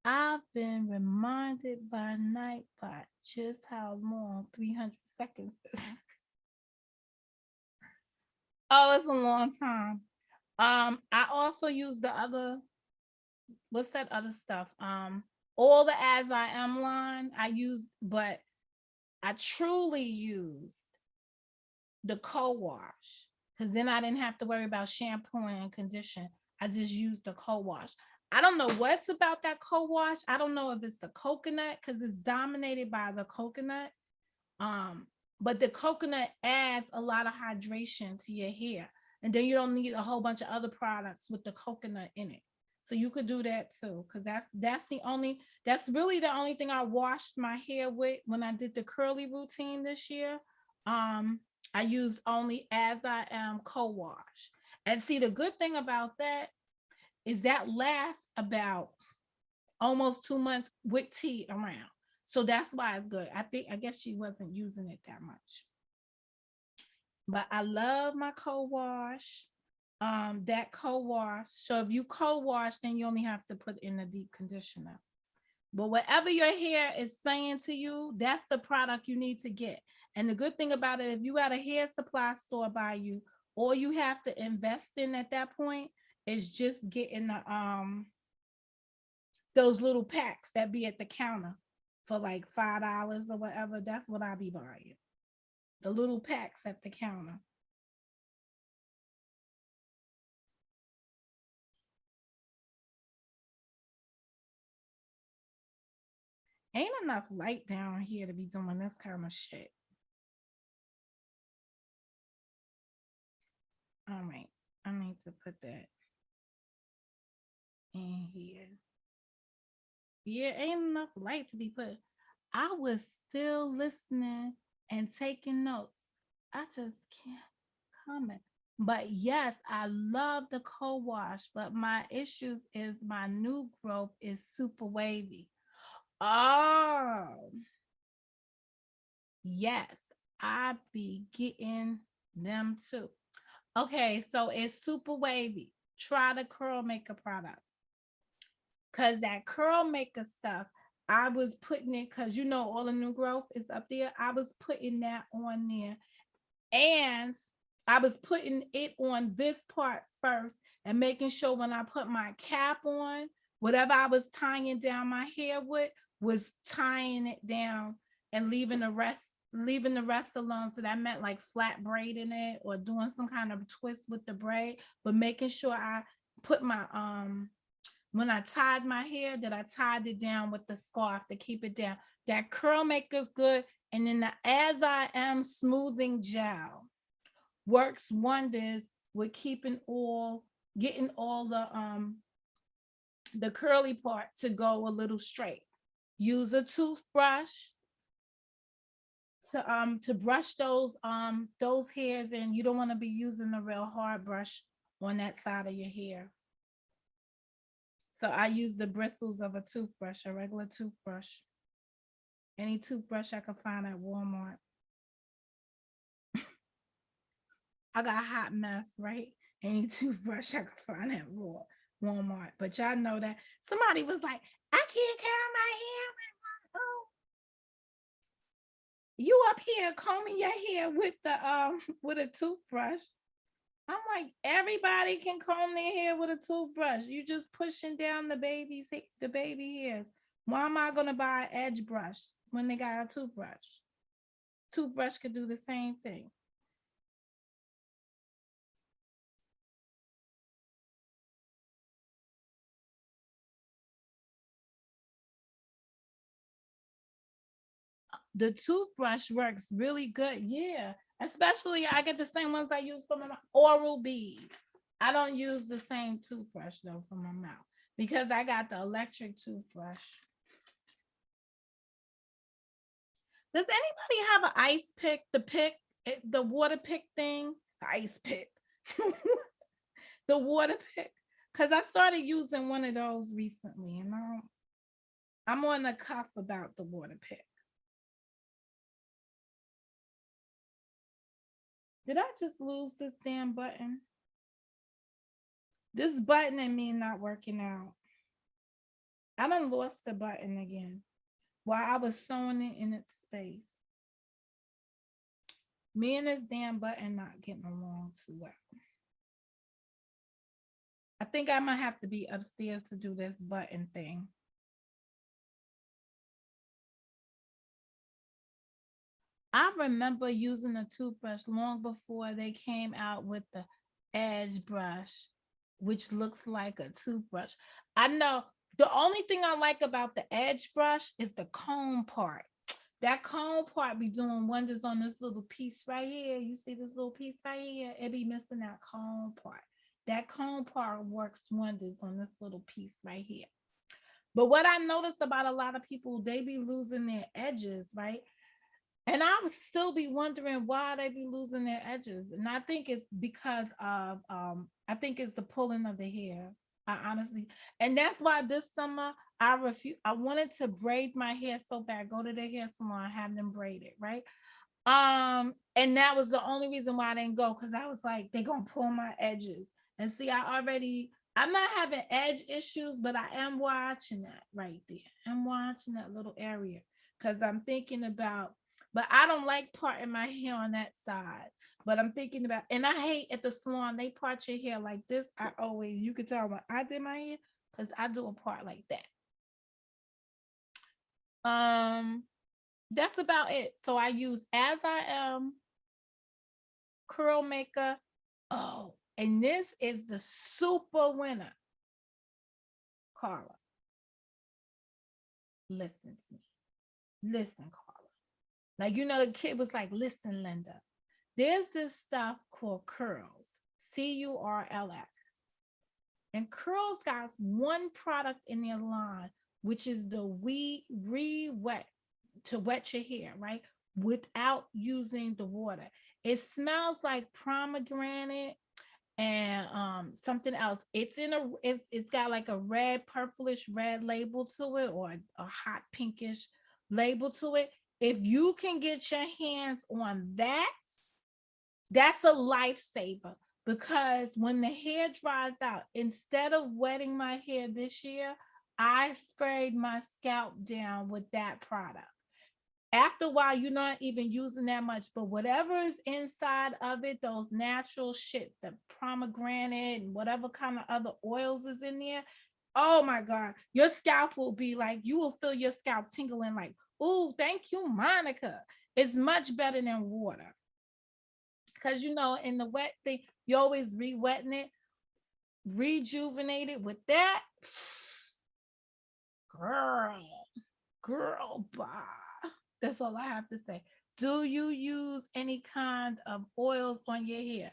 I've been reminded by Nightbot just how long 300 seconds is. Oh, it's a long time. I also use the other, what's that other stuff? All the As I Am line I use, but I truly used the co-wash, because then I didn't have to worry about shampoo and condition. I just used the co-wash. I don't know what's about that co-wash. I don't know if it's the coconut, because it's dominated by the coconut. But the coconut adds a lot of hydration to your hair. And then you don't need a whole bunch of other products with the coconut in it. So you could do that too, because that's really the only thing I washed my hair with when I did the curly routine this year. I used only As I Am co-wash. And see, the good thing about that is that lasts about almost 2 months with tea around. So that's why it's good. I guess she wasn't using it that much. But I love my co-wash. That co-wash. So if you co-wash, then you only have to put in a deep conditioner. But whatever your hair is saying to you, that's the product you need to get. And the good thing about it, if you got a hair supply store by you, all you have to invest in at that point is just getting the those little packs that be at the counter. for like $5 or whatever. That's what I be buying. The little packs at the counter. Ain't enough light down here to be doing this kind of shit. All right, I need to put that in here. Yeah, ain't enough light to be put. I was still listening and taking notes. I just can't comment. But yes, I love the co-wash, but my issues is my new growth is super wavy. Oh, yes, I be getting them too. Okay, so it's super wavy. Try the curl maker product. Cause that curl maker stuff, I was putting it because you know all the new growth is up there. I was putting that on there. And I was putting it on this part first and making sure when I put my cap on, whatever I was tying down my hair with was tying it down and leaving the rest alone. So that meant like flat braiding it or doing some kind of twist with the braid, but making sure I put my when I tied my hair, that I tied it down with the scarf to keep it down. That curl maker's good. And then the As I Am smoothing gel works wonders with getting all the curly part to go a little straight. Use a toothbrush to brush those hairs, and you don't want to be using a real hard brush on that side of your hair. So I use the bristles of a toothbrush, a regular toothbrush. Any toothbrush I could find at Walmart. I got a hot mess, right? Any toothbrush I could find at Walmart. But y'all know that somebody was like, I can't curl my hair with my You up here combing your hair with the with a toothbrush. I'm like, everybody can comb their hair with a toothbrush. You just pushing down the baby hairs. Why am I gonna buy an edge brush when they got a toothbrush? Toothbrush could do the same thing. The toothbrush works really good. Yeah. Especially I get the same ones I use for my Oral-B. I don't use the same toothbrush though for my mouth because I got the electric toothbrush. Does anybody have an ice pick? The water pick thing? The ice pick. The water pick. Because I started using one of those recently and I'm on the cuff about the water pick. Did I just lose this damn button? This button and me not working out. I done lost the button again while I was sewing it in its space. Me and this damn button not getting along too well. I think I might have to be upstairs to do this button thing. I remember using a toothbrush long before they came out with the edge brush, which looks like a toothbrush. I know the only thing I like about the edge brush is the comb part. That comb part be doing wonders on this little piece right here. You see this little piece right here? It be missing that comb part. That comb part works wonders on this little piece right here. But what I notice about a lot of people, they be losing their edges, right? And I would still be wondering why they be losing their edges. And I think it's because of, I think it's the pulling of the hair. I honestly, and that's why this summer I wanted to braid my hair so bad, go to the hair salon, have them braid it, right? And that was the only reason why I didn't go, because I was like, they're gonna pull my edges. And see, I'm not having edge issues, but I am watching that right there. I'm watching that little area because I'm thinking about, but I don't like parting my hair on that side. But I'm thinking about, and I hate at the salon, they part your hair like this. You could tell when I did my hair, because I do a part like that. That's about it. So I use As I Am, Curl Maker. Oh, and this is the super winner. Carla, listen to me. Listen, Carla. Like, the kid was like, listen, Linda, there's this stuff called Curls, Curls. And Curls got one product in their line, which is the re-wet, to wet your hair, right? Without using the water. It smells like pomegranate and something else. It's got like a red, purplish red label to it, or a hot pinkish label to it. If you can get your hands on that, that's a lifesaver, because when the hair dries out, instead of wetting my hair this year, I sprayed my scalp down with that product. After a while, you're not even using that much, but whatever is inside of it, those natural shit, the pomegranate and whatever kind of other oils is in there, oh my God, your scalp will be like, you will feel your scalp tingling like, oh, thank you, Monica. It's much better than water. Because, in the wet thing, you always re-wetting it, rejuvenate it with that. Girl, bye. That's all I have to say. Do you use any kind of oils on your hair?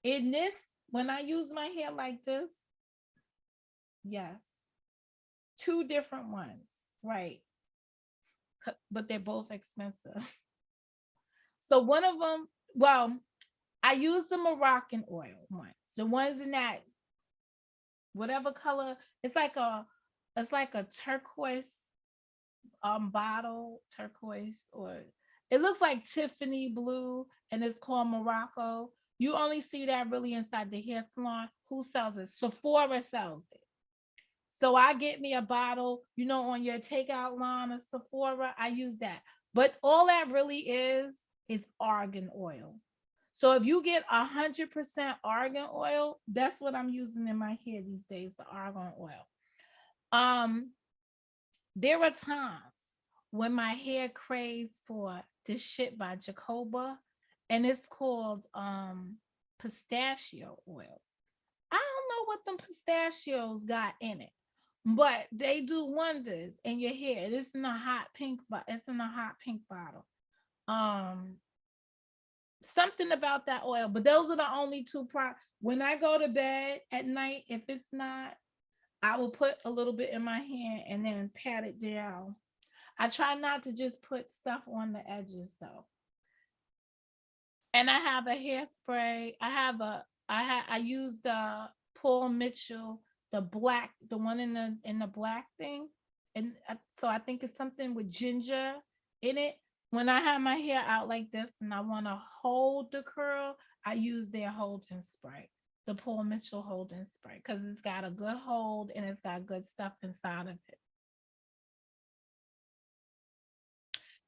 In this, when I use my hair like this, yeah, 2 different ones, right? But they're both expensive. So one of them, well, I use the Moroccan oil ones, the ones in that whatever color. It's like a turquoise bottle, turquoise, or it looks like Tiffany blue, and it's called Morocco. You only see that really inside the hair salon. Who sells it? Sephora sells it. So I get me a bottle, on your takeout line of Sephora. I use that. But all that really is argan oil. So if you get 100% argan oil, that's what I'm using in my hair these days, the argan oil. There are times when my hair craves for this shit by Jacoba, and it's called pistachio oil. I don't know what them pistachios got in it, but they do wonders in your hair. It's in a hot pink, but it's in a hot pink bottle. Something about that oil, but those are the only 2 products. When I go to bed at night, if it's not, I will put a little bit in my hand and then pat it down. I try not to just put stuff on the edges though. And I have a hairspray. I use the Paul Mitchell, the one in the black thing. And so I think it's something with ginger in it. When I have my hair out like this and I want to hold the curl, I use their holding spray, the Paul Mitchell holding spray, because it's got a good hold and it's got good stuff inside of it.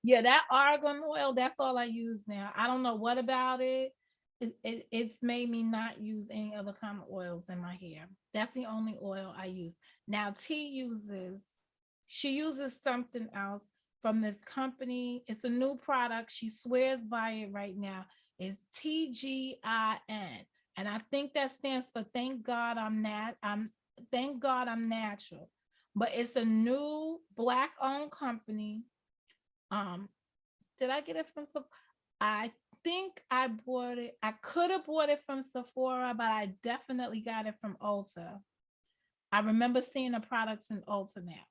Yeah, that argan oil, that's all I use now. I don't know what about it. It's made me not use any other kind of oils in my hair. That's the only oil I use. Now, she uses something else from this company. It's a new product. She swears by it right now. It's TGIN. And I think that stands for Thank God I'm Natural. But it's a new Black-owned company. Did I get it from I think I bought it. I could have bought it from Sephora, but I definitely got it from Ulta. I remember seeing the products in Ulta now.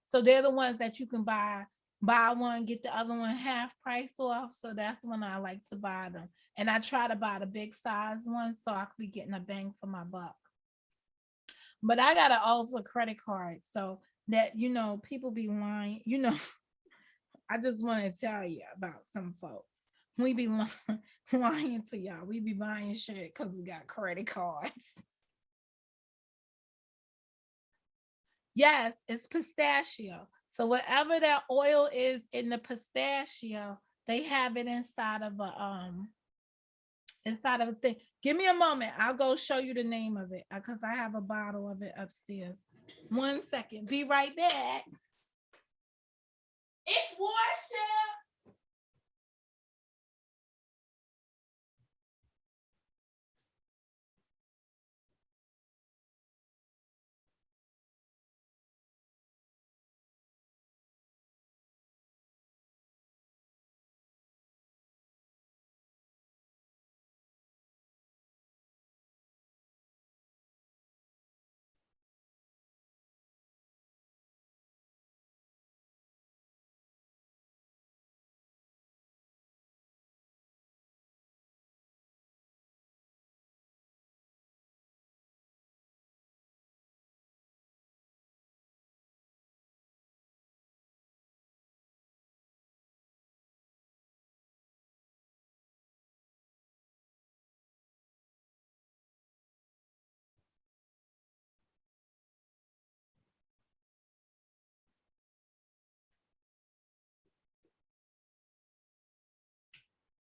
So they're the ones that you can buy one, get the other one half price off. So that's when I like to buy them. And I try to buy the big size one so I could be getting a bang for my buck. But I got an Ulta credit card, so that, people be lying, I just want to tell you about some folks. We be lying to y'all. We be buying shit because we got credit cards. Yes, it's pistachio. So whatever that oil is in the pistachio, they have it inside of a thing. Give me a moment. I'll go show you the name of it because I have a bottle of it upstairs. 1 second. Be right back. It's WARship.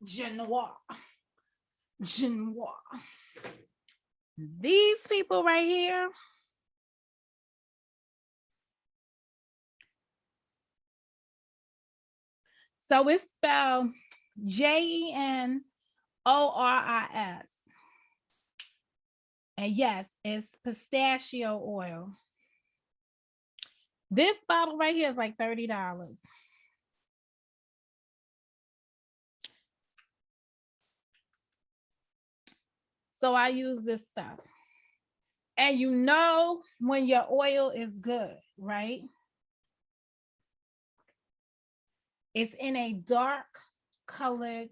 Genoa. Genoa. These people right here. So it's spelled JENORIS. And yes, it's pistachio oil. This bottle right here is like $30. So I use this stuff. And you know when your oil is good, right? It's in a dark colored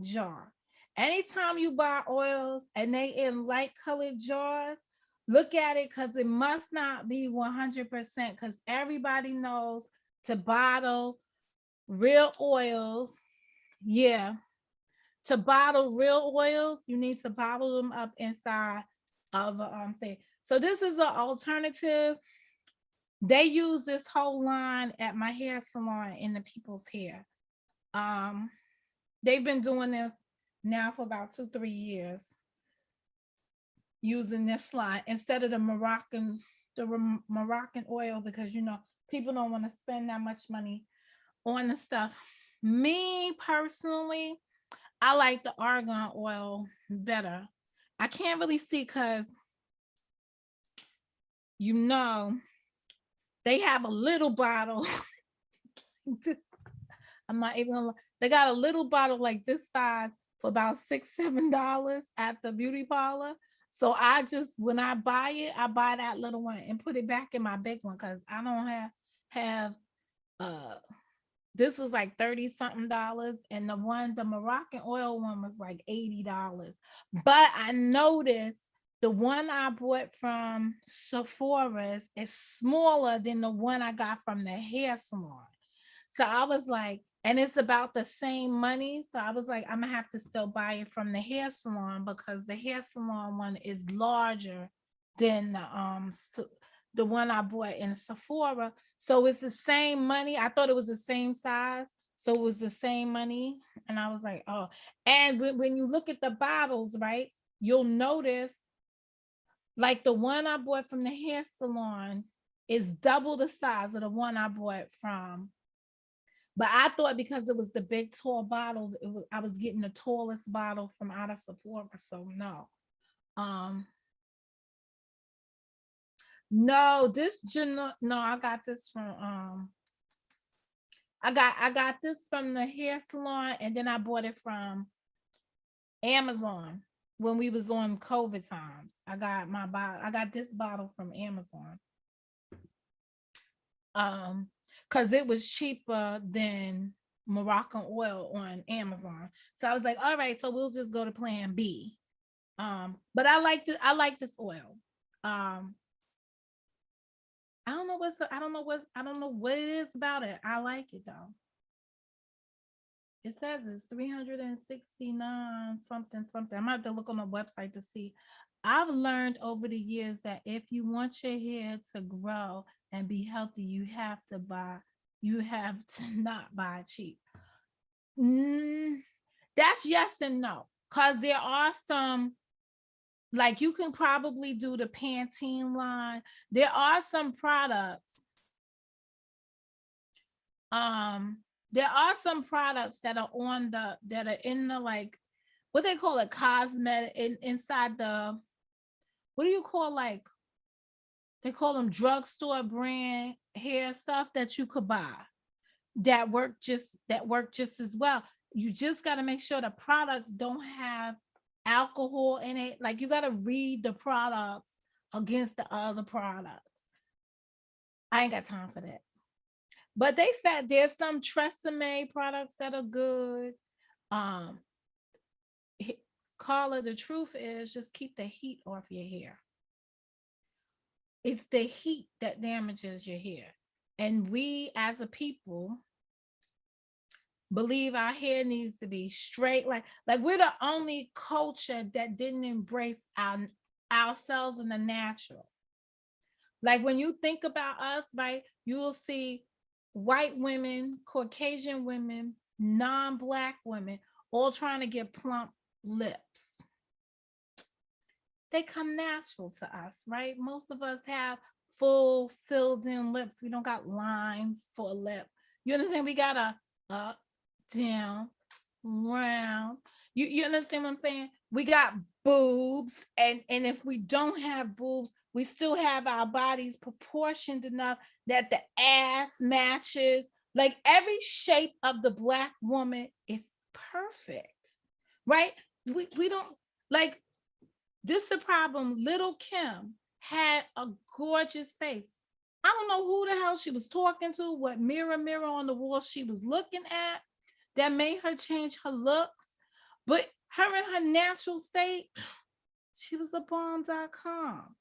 jar. Anytime you buy oils and they in light colored jars, look at it because it must not be 100% because everybody knows to bottle real oils. Yeah. To bottle real oils, you need to bottle them up inside of a thing. So this is an alternative. They use this whole line at my hair salon in the people's hair. They've been doing this now for about 2-3 years, using this line instead of the Moroccan oil, because you know people don't want to spend that much money on the stuff. Me personally, I like the argan oil better. I can't really see because you know they have a little bottle. I'm not even gonna, they got a little bottle like this size for about $6-7 at the beauty parlor. So I just, when I buy it, I buy that little one and put it back in my big one because I don't have this was like $30-something, and the Moroccan oil one was like $80. But I noticed the one I bought from Sephora's is smaller than the one I got from the hair salon. So I was like, and it's about the same money. So I was like, I'm gonna have to still buy it from the hair salon because the hair salon one is larger than the one I bought in Sephora. So it's the same money. I thought it was the same size. So it was the same money. And I was like, oh, and when you look at the bottles, right, you'll notice like the one I bought from the hair salon is double the size of the one I bought from. But I thought because it was the big tall bottle, I was getting the tallest bottle from out of Sephora. So no. No, I got this from I got this from the hair salon, and then I bought it from Amazon when we was on COVID times. I got this bottle from Amazon. Because it was cheaper than Moroccan oil on Amazon. So I was like, all right, so we'll just go to plan B. But I like this oil. I don't know what it is about it. I like it though. It says it's 369 something. I might have to look on the website to see. I've learned over the years that if you want your hair to grow and be healthy, you have to not buy cheap. That's yes and no. Because there are some, like you can probably do the Pantene line. There are some products There are some products that are in the, like, what they call it, cosmetic, inside the, what do you call, like, they call them drugstore brand hair stuff that you could buy that work just as well. You just got to make sure the products don't have alcohol in it. Like, you got to read the products against the other products. I ain't got time for that. But they said there's some Tresemme products that are good. Carla, the truth is, just keep the heat off your hair. It's the heat that damages your hair. And we as a people believe our hair needs to be straight. Like we're the only culture that didn't embrace ourselves in the natural. Like, when you think about us, right, you will see white women, Caucasian women, non-Black women, all trying to get plump lips. They come natural to us, right? Most of us have full filled in lips. We don't got lines for a lip. You understand? We got a up, down, round. You understand what I'm saying? We got boobs, and if we don't have boobs, we still have our bodies proportioned enough that the ass matches. Like, every shape of the Black woman is perfect, right? We don't, like, this is the problem. Little Kim had a gorgeous face. I don't know who the hell she was talking to, what mirror on the wall she was looking at that made her change her looks. But her in her natural state, she was a bomb.com.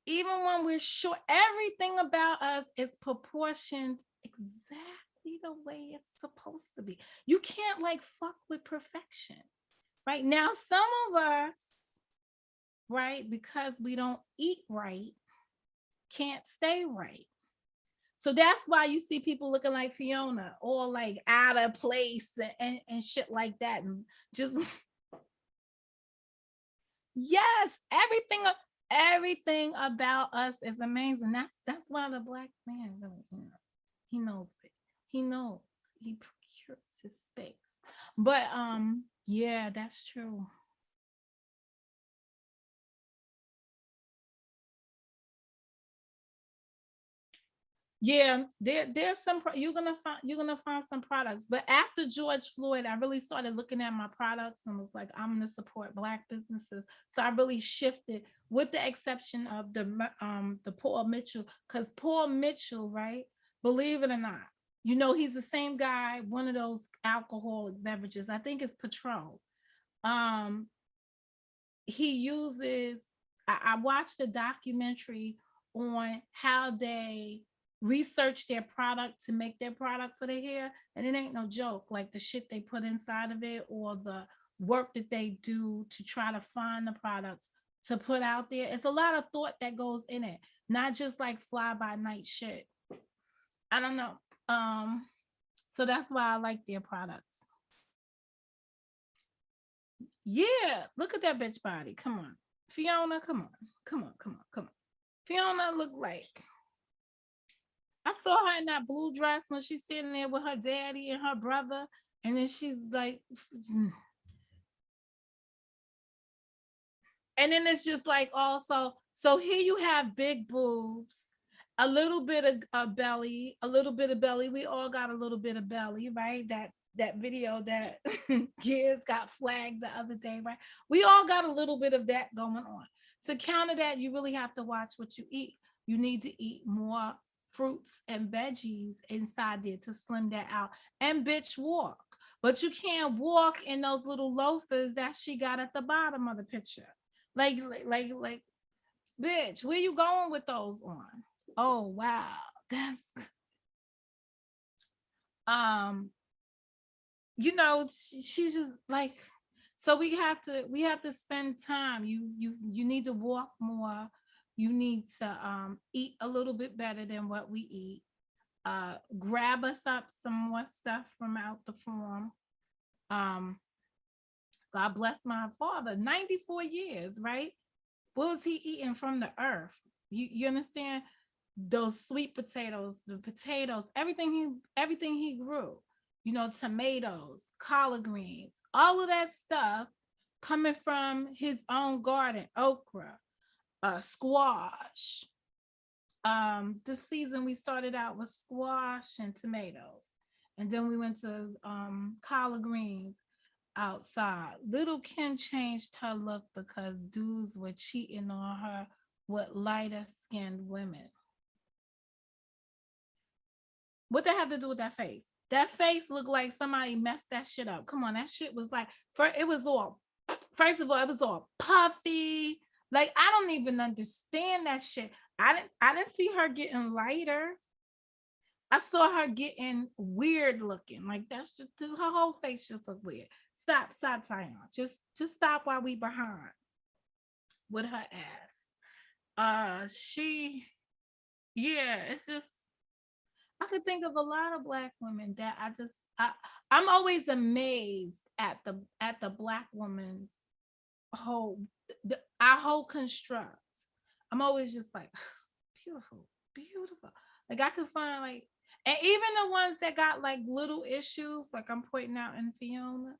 Even when we're short, everything about us is proportioned exactly the way it's supposed to be. You can't, like, fuck with perfection. Right now, some of us, right, because we don't eat right, can't stay right. So that's why you see people looking like Fiona, or like out of place and shit like that. And just, yes, everything about us is amazing. That's why the Black man really, he knows it. He knows. He procures his space. But yeah, that's true. Yeah, there's some you're gonna find some products. But after George Floyd, I really started looking at my products and was like, I'm gonna support Black businesses. So I really shifted, with the exception of the Paul Mitchell, because Paul Mitchell, right? Believe it or not, he's the same guy, one of those alcoholic beverages. I think it's Patron. He uses. I watched a documentary on how they research their product to make their product for their hair, and it ain't no joke. Like, the shit they put inside of it, or the work that they do to try to find the products to put out there. It's a lot of thought that goes in it, not just like fly by night shit. I don't know. So that's why I like their products. Yeah, look at that bitch body. Come on, Fiona. Come on. Fiona looked like, I saw her in that blue dress when she's sitting there with her daddy and her brother, and then she's like, and then it's just like, also, so here you have big boobs, a little bit of a belly, We all got a little bit of belly, right? That video that Giz got flagged the other day, right? We all got a little bit of that going on. To counter that, you really have to watch what you eat. You need to eat more fruits and veggies inside there to slim that out, and bitch, walk. But you can't walk in those little loafers that she got at the bottom of the picture. Like, bitch, where you going with those on? Oh wow, that's she's just like, so we have to spend time. You need to walk more. You need to eat a little bit better than what we eat. Grab us up some more stuff from out the farm. God bless my father, 94 years, right? What was he eating from the earth? You understand? those sweet potatoes, the potatoes, everything he grew, tomatoes, collard greens, all of that stuff coming from his own garden, okra, squash. This season we started out with squash and tomatoes, and then we went to collard greens outside. Little Kim changed her look because dudes were cheating on her with lighter skinned women. What they have to do with that face? That face looked like somebody messed that shit up. Come on, that shit was like, first of all, it was all puffy. Like, I don't even understand that shit. I didn't see her getting lighter. I saw her getting weird looking. Like, that's just her whole face just looked weird. Stop, Tyon. Just stop while we behind with her ass. It's just, I could think of a lot of Black women that I'm always amazed at the Black woman our whole construct. I'm always just like, beautiful. Like, I could find like, and even the ones that got like little issues, like I'm pointing out in Fiona,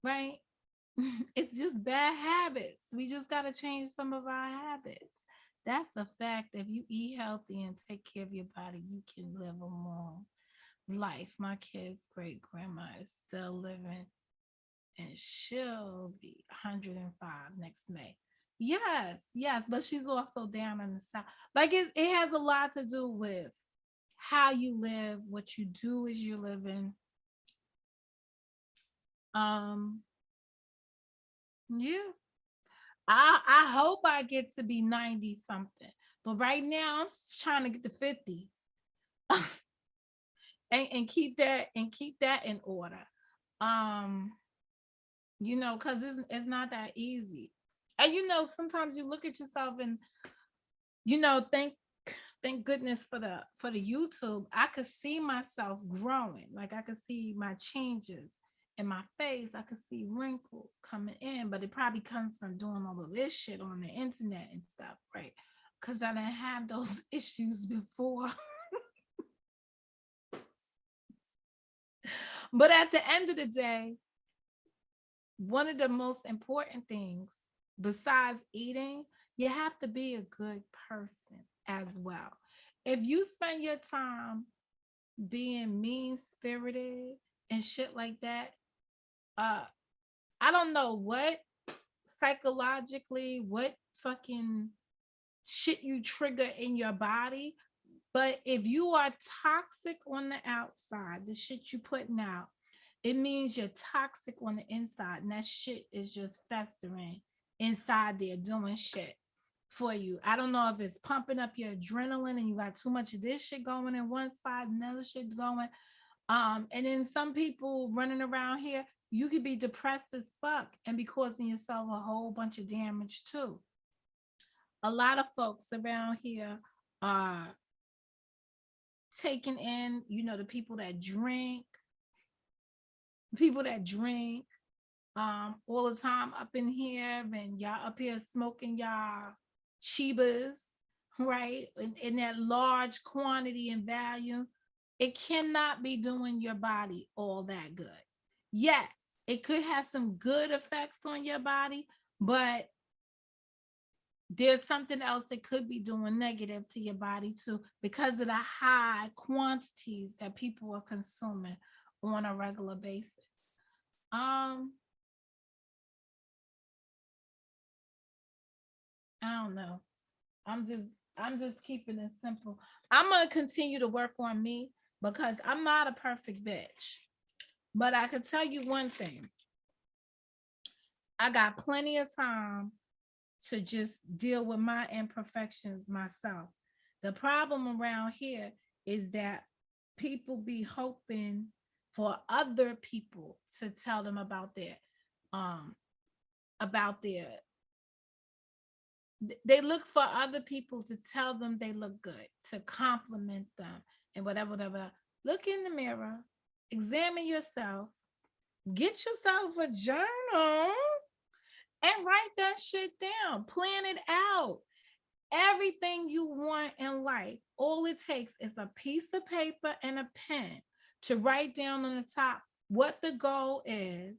right? It's just bad habits. We just got to change some of our habits. That's a fact. If you eat healthy and take care of your body, you can live a long life. My kid's great grandma is still living, and she'll be 105 next May. Yes, but she's also down in the South. Like, it has a lot to do with how you live, what you do as you're living. Yeah. I hope I get to be 90 something, but right now I'm trying to get to 50 and keep that in order. Because it's not that easy. And sometimes you look at yourself and thank goodness for the YouTube. I could see myself growing. Like, I could see my changes in my face. I could see wrinkles coming in, but it probably comes from doing all of this shit on the internet and stuff, right? Because I didn't have those issues before. But at the end of the day, one of the most important things besides eating, you have to be a good person as well. If you spend your time being mean-spirited and shit like that, I don't know what psychologically, what fucking shit you trigger in your body, but if you are toxic on the outside, the shit you putting out, it means you're toxic on the inside, and that shit is just festering inside there doing shit for you. I don't know if it's pumping up your adrenaline and you got too much of this shit going in one spot, another shit going. And then some people running around here, you could be depressed as fuck and be causing yourself a whole bunch of damage too. A lot of folks around here are taking in, the people that drink all the time up in here, and y'all up here smoking y'all Chibas, right? In that large quantity and value. It cannot be doing your body all that good. Yes, it could have some good effects on your body, but there's something else it could be doing negative to your body too, because of the high quantities that people are consuming on a regular basis. I don't know. I'm just keeping it simple. I'm gonna continue to work on me because I'm not a perfect bitch. But I can tell you one thing. I got plenty of time to just deal with my imperfections myself. The problem around here is that people be hoping for other people to tell them about their they look for other people to tell them they look good, to compliment them and whatever. Look in the mirror, examine yourself, get yourself a journal and write that shit down, plan it out. everything you want in life, all it takes is a piece of paper and a pen to write down on the top what the goal is,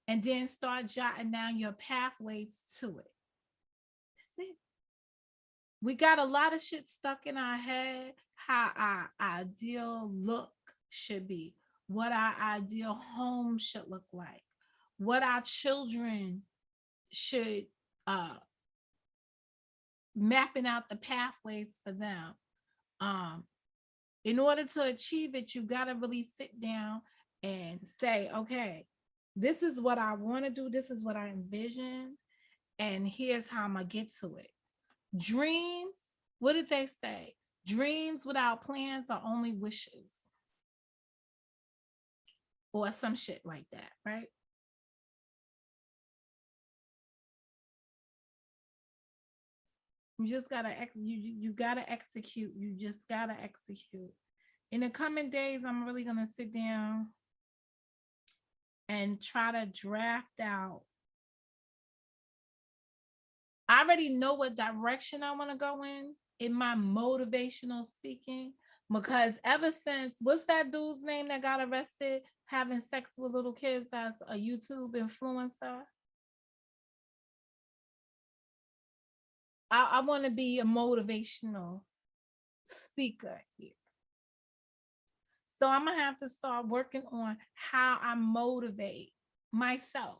and then start jotting down your pathways to it. That's it. We got a lot of shit stuck in our head, how our ideal look should be, what our ideal home should look like, what our children should mapping out the pathways for them. In order to achieve it, you got to really sit down and say, okay, this is what I want to do, this is what I envision, and here's how I'm gonna get to it. Dreams, what did they say? Dreams without plans are only wishes, or some shit like that, right? You just gotta you gotta execute. You just gotta execute. In the coming days, I'm really gonna sit down and try to draft out. I already know what direction I want to go in my motivational speaking, because ever since, what's that dude's name that got arrested having sex with little kids as a YouTube influencer? I want to be a motivational speaker here. So I'm gonna have to start working on how I motivate myself.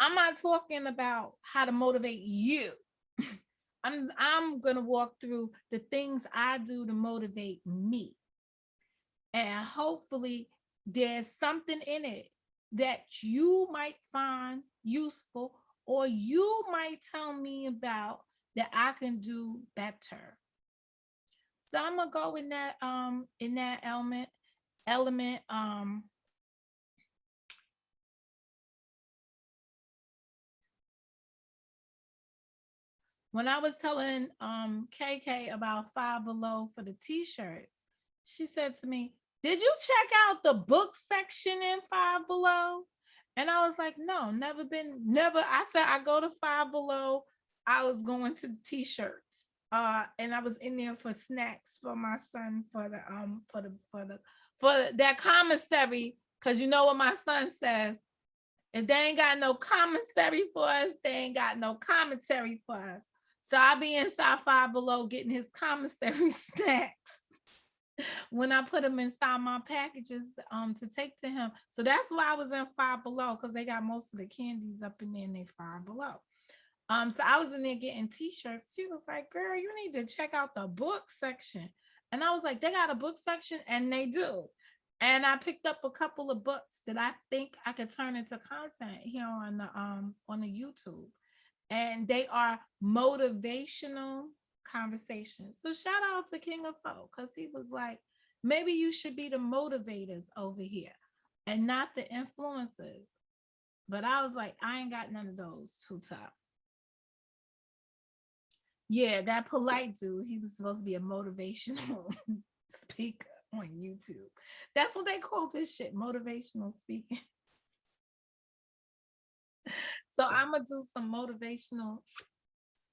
I'm not talking about how to motivate you. I'm gonna walk through the things I do to motivate me. And hopefully there's something in it that you might find useful, or you might tell me about that I can do better. So I'm gonna go in that element. When I was telling KK about Five Below for the t-shirts, she said to me, "Did you check out the book section in Five Below?" And I was like, "No, never been, never." I said, "I go to Five Below. I was going to the t-shirts. And I was in there for snacks for my son for that commissary, because you know what my son says, if they ain't got no commissary for us, they ain't got no commentary for us." So I'll be inside Five Below getting his commissary snacks when I put them inside my packages to take to him. So that's why I was in Five Below, because they got most of the candies up in there and they Five Below. So I was in there getting t-shirts. She was like, "Girl, you need to check out the book section." And I was like, "They got a book section?" And they do. And I picked up a couple of books that I think I could turn into content here on the YouTube. And they are motivational conversations. So shout out to King of Folk, because he was like, maybe you should be the motivators over here and not the influencers. But I was like, I ain't got none of those too tough. Yeah, that polite dude, he was supposed to be a motivational speaker on YouTube. That's what they called this shit, motivational speaking. So I'm gonna do some motivational.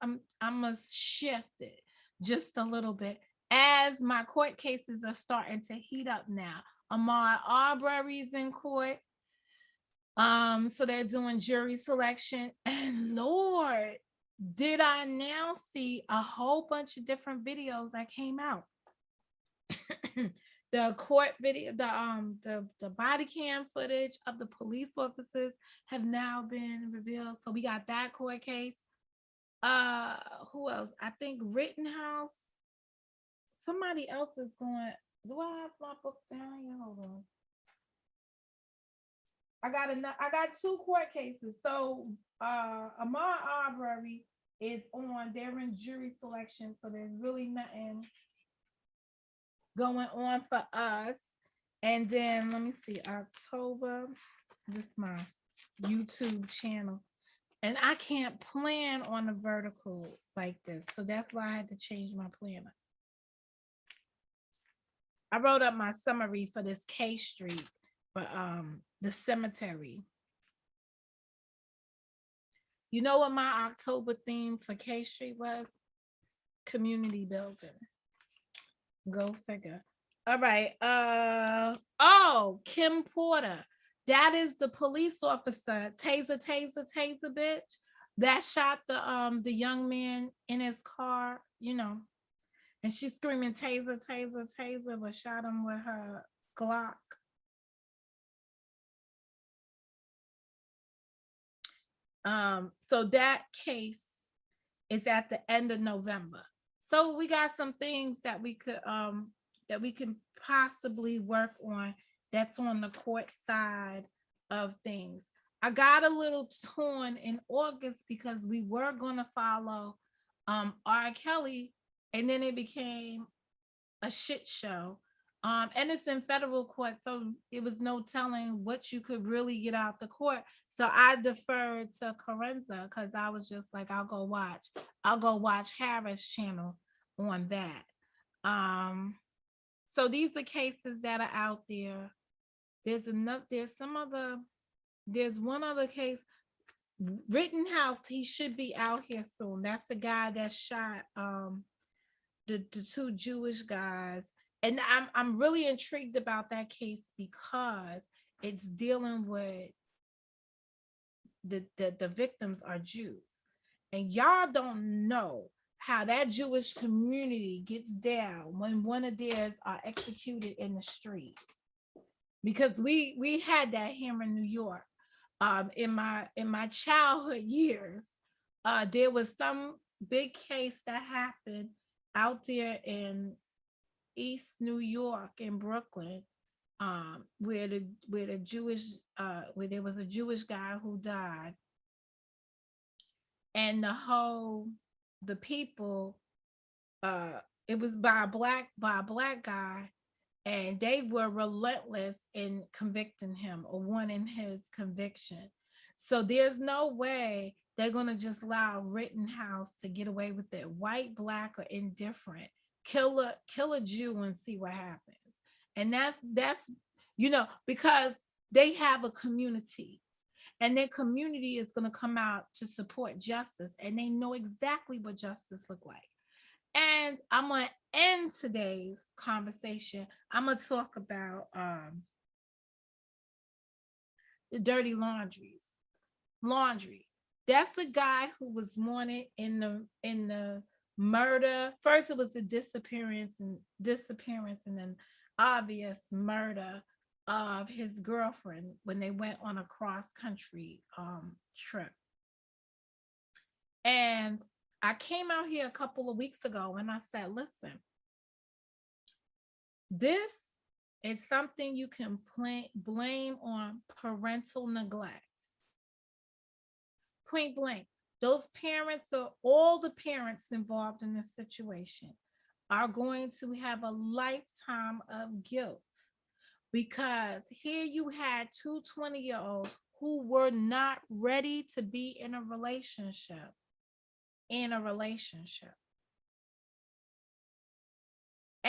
I'm gonna shift it just a little bit as my court cases are starting to heat up now. Ahmaud Arbery's in court. So they're doing jury selection, and Lord, did I now see a whole bunch of different videos that came out. The court video, the body cam footage of the police officers have now been revealed. So we got that court case. Who else? I think Rittenhouse. Somebody else is going. Do I have my book down here? Hold on. I got two court cases. So Ahmaud Arbery is on. They're in jury selection, so there's really nothing going on for us. And then let me see, October. This is my YouTube channel. And I can't plan on a vertical like this. So that's why I had to change my planner. I wrote up my summary for this K Street, but the cemetery. You know what my October theme for K Street was? Community building. Go figure. All right. Oh, Kim Porter. That is the police officer. Taser, taser, taser, bitch. That shot the young man in his car, you know. And she's screaming taser, taser, taser, but shot him with her Glock. So that case is at the end of November. So we got some things that we can possibly work on that's on the court side of things. I got a little torn in August because we were gonna follow R. Kelly, and then it became a shit show. And it's in federal court, so it was no telling what you could really get out the court. So I deferred to Carenza because I was just like, I'll go watch Harris channel on that. So these are cases that are out there. There's one other case. Rittenhouse, he should be out here soon. That's the guy that shot the two Jewish guys. And I'm really intrigued about that case because it's dealing with the victims are Jews. And y'all don't know how that Jewish community gets down when one of theirs are executed in the street. Because we had that here in New York. In my childhood years, there was some big case that happened out there in East New York in Brooklyn, where there was a Jewish guy who died, and the people, it was by a black guy, and they were relentless in convicting him or wanting his conviction. So there's no way they're gonna just allow Rittenhouse to get away with it, white, black, or indifferent. Kill a Jew and see what happens. And that's because they have a community, and their community is going to come out to support justice, and they know exactly what justice look like. And I'm going to end today's conversation. I'm going to talk about the dirty laundry. That's the guy who was wanted in the murder. First, it was the disappearance and then obvious murder of his girlfriend when they went on a cross-country trip. And I came out here a couple of weeks ago and I said, listen, this is something you can blame on parental neglect. Point blank. Those parents, or all the parents involved in this situation, are going to have a lifetime of guilt, because here you had two 20-year-olds who were not ready to be in a relationship. And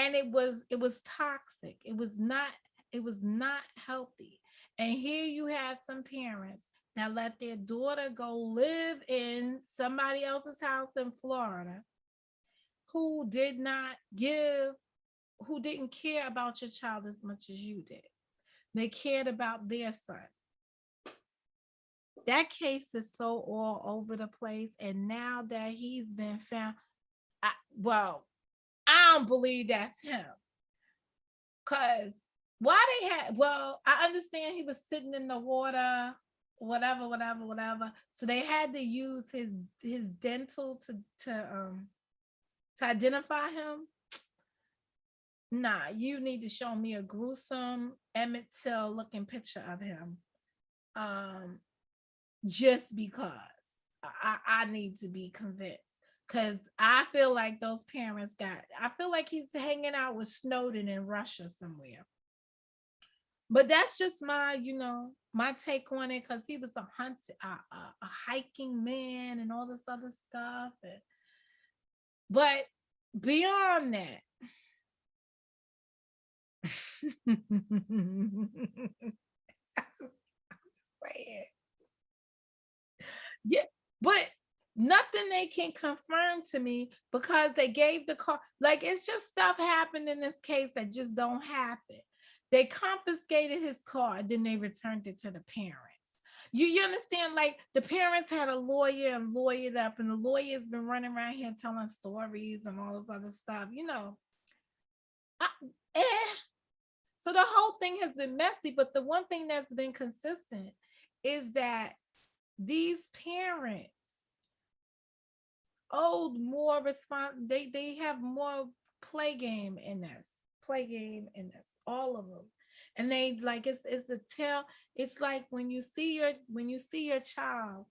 it was toxic. It was not healthy. And here you had some parents that let their daughter go live in somebody else's house in Florida, who didn't care about your child as much as you did. They cared about their son. That case is so all over the place. And now that he's been found, I don't believe that's him. Because I understand he was sitting in the water, whatever. So they had to use his dental to identify him. Nah, you need to show me a gruesome Emmett Till looking picture of him. Just because I need to be convinced. Because I feel like those parents I feel like he's hanging out with Snowden in Russia somewhere. But that's just my take on it, because he was a hiking man and all this other stuff. But beyond that, I'm just saying. Yeah, but nothing they can confirm to me because they gave the car. Like, it's just stuff happened in this case that just don't happen. They confiscated his car, then they returned it to the parents. You understand? Like, the parents had a lawyer and lawyered up, and the lawyer's been running around here telling stories and all this other stuff, you know. So the whole thing has been messy, but the one thing that's been consistent is that these parents owed more they have more play game in this, all of them. And they like, it's a tell. It's like when you see your child,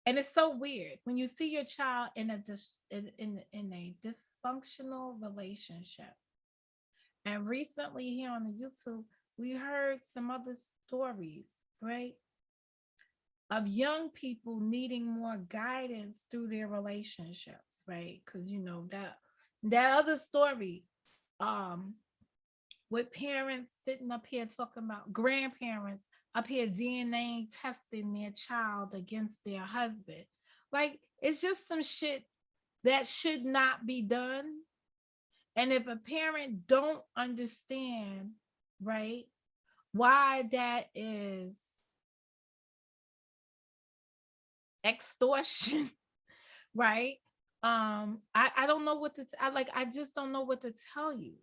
and it's so weird when you see your child in a dysfunctional relationship. And recently here on the YouTube, we heard some other stories, right, of young people needing more guidance through their relationships, right? Because you know that other story, with parents sitting up here talking about grandparents up here DNA testing their child against their husband. Like, it's just some shit that should not be done. And if a parent don't understand, right, why that is extortion, right? I don't know what to I just don't know what to tell you,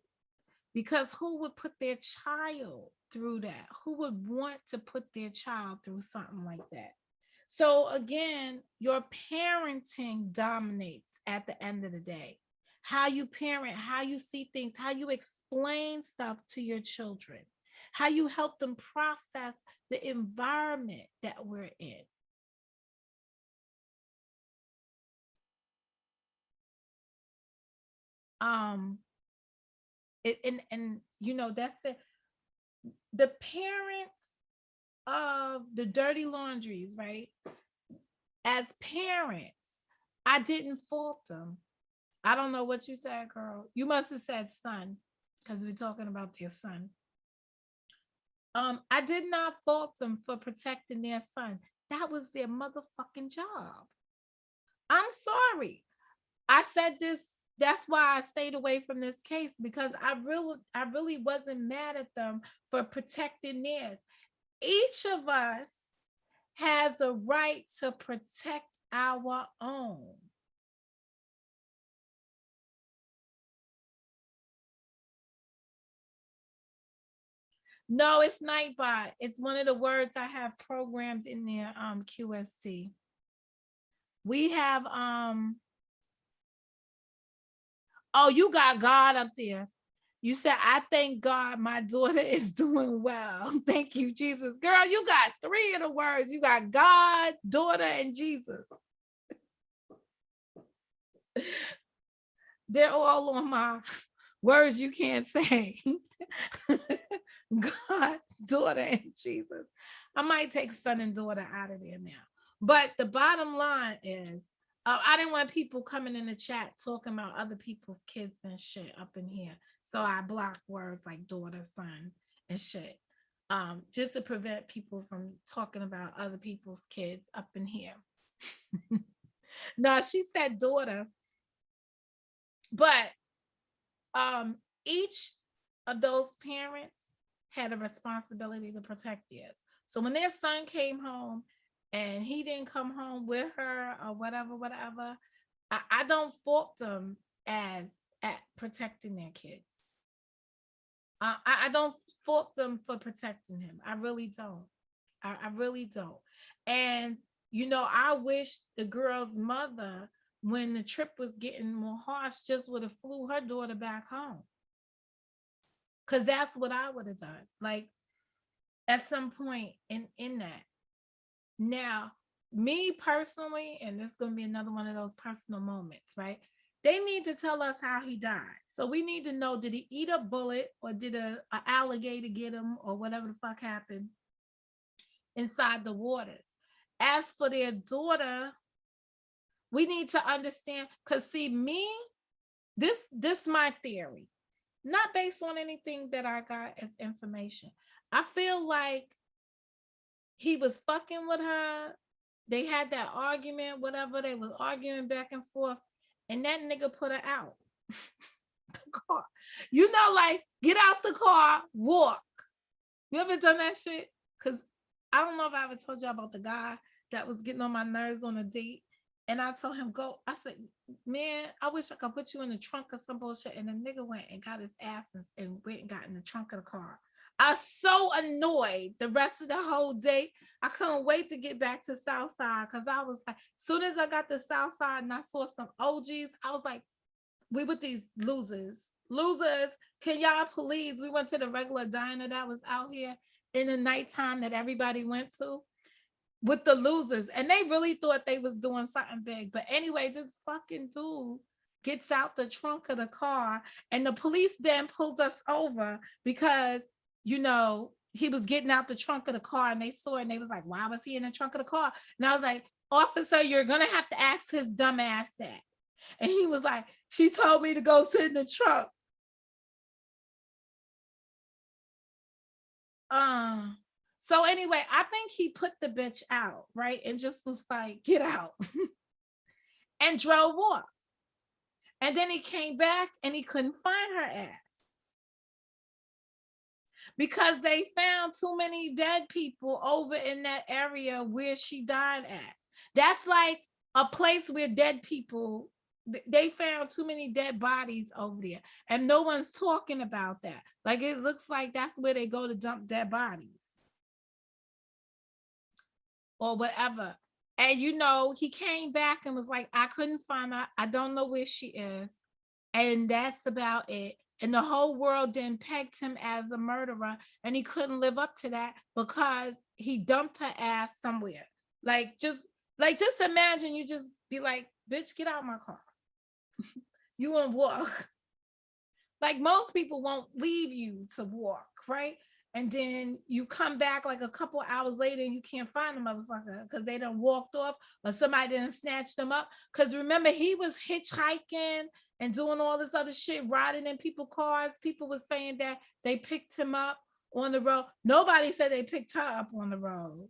because who would put their child through that? Who would want to put their child through something like that? So again, your parenting dominates at the end of the day. How you parent, how you see things, how you explain stuff to your children, how you help them process the environment that we're in. And you know, that's it. The parents of the dirty laundries, right? As parents, I didn't fault them. I don't know what you said, girl. You must have said son, because we're talking about their son. I did not fault them for protecting their son. That was their motherfucking job. I'm sorry. I said this. That's why I stayed away from this case, because I really wasn't mad at them for protecting theirs. Each of us has a right to protect our own. No, it's Nightbot. It's one of the words I have programmed in there, QST. We have oh, you got God up there. You said, I thank God my daughter is doing well. Thank you, Jesus. Girl, you got three of the words. You got God, daughter, and Jesus. They're all on my words you can't say. God, daughter, and Jesus. I might take son and daughter out of there now. But the bottom line is, I didn't want people coming in the chat talking about other people's kids and shit up in here. So I blocked words like daughter, son, and shit. Just to prevent people from talking about other people's kids up in here. No, she said daughter. But each of those parents had a responsibility to protect theirs. So when their son came home and he didn't come home with her or whatever, I don't fault them as at protecting their kids. I don't fault them for protecting him. I really don't. I really don't. And, you know, I wish the girl's mother, when the trip was getting more harsh, just would have flew her daughter back home. Because that's what I would have done. Like, at some point in that. Now, me personally, and this is going to be another one of those personal moments, right? They need to tell us how he died. So we need to know, did he eat a bullet, or did a alligator get him, or whatever the fuck happened inside the waters? As for their daughter, we need to understand, because see, me, this my theory, not based on anything that I got as information. I feel like he was fucking with her they had that argument, whatever, they was arguing back and forth, and that nigga put her out the car. You know, like, get out the car, walk. You ever done that shit? Because I don't know if I ever told you about the guy that was getting on my nerves on a date. And I told him, go. I said, man, I wish I could put you in the trunk of some bullshit. And the nigga went and got his ass and went and got in the trunk of the car. I was so annoyed the rest of the whole day. I couldn't wait to get back to Southside because I was like, as soon as I got to Southside and I saw some OGs, I was like, we with these losers. Can y'all please? We went to the regular diner that was out here in the nighttime that everybody went to with the losers. And they really thought they was doing something big. But anyway, this fucking dude gets out the trunk of the car and the police then pulled us over because, you know, he was getting out the trunk of the car and they saw it and they was like, why was he in the trunk of the car? And I was like, officer, you're going to have to ask his dumb ass that. And he was like, she told me to go sit in the trunk. So anyway, I think he put the bitch out, right? And just was like, get out. And drove off. And then he came back and he couldn't find her ass. Because they found too many dead people over in that area where she died at. That's like a place where dead people, they found too many dead bodies over there. And no one's talking about that. Like, it looks like that's where they go to dump dead bodies. Or whatever. And, you know, he came back and was like, I couldn't find her. I don't know where she is. And that's about it. And the whole world then pegged him as a murderer. And he couldn't live up to that because he dumped her ass somewhere. Just imagine you just be like, bitch, get out of my car. You won't walk. Like, most people won't leave you to walk, right? And then you come back like a couple hours later and you can't find the motherfucker because they done walked off or somebody didn't snatch them up. Because remember, he was hitchhiking and doing all this other shit, riding in people's cars. People were saying that they picked him up on the road. Nobody said they picked her up on the road.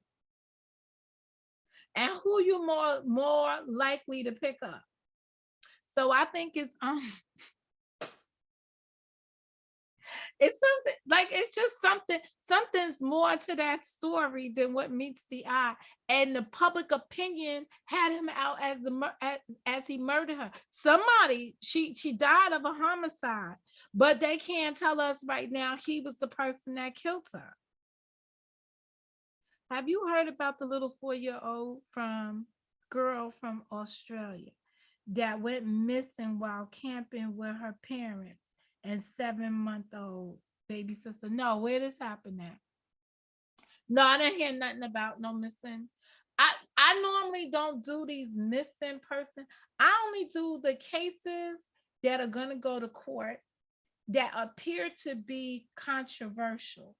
And who you more likely to pick up? So I think it's it's something like, it's just something's more to that story than what meets the eye. And the public opinion had him out as he murdered her. Somebody, she died of a homicide, but they can't tell us right now he was the person that killed her. Have you heard about the little 4-year-old girl from Australia that went missing while camping with her parents and 7-month-old baby sister? No, where this happened at? No, I didn't hear nothing about no missing. I normally don't do these missing person. I only do the cases that are going to go to court that appear to be controversial.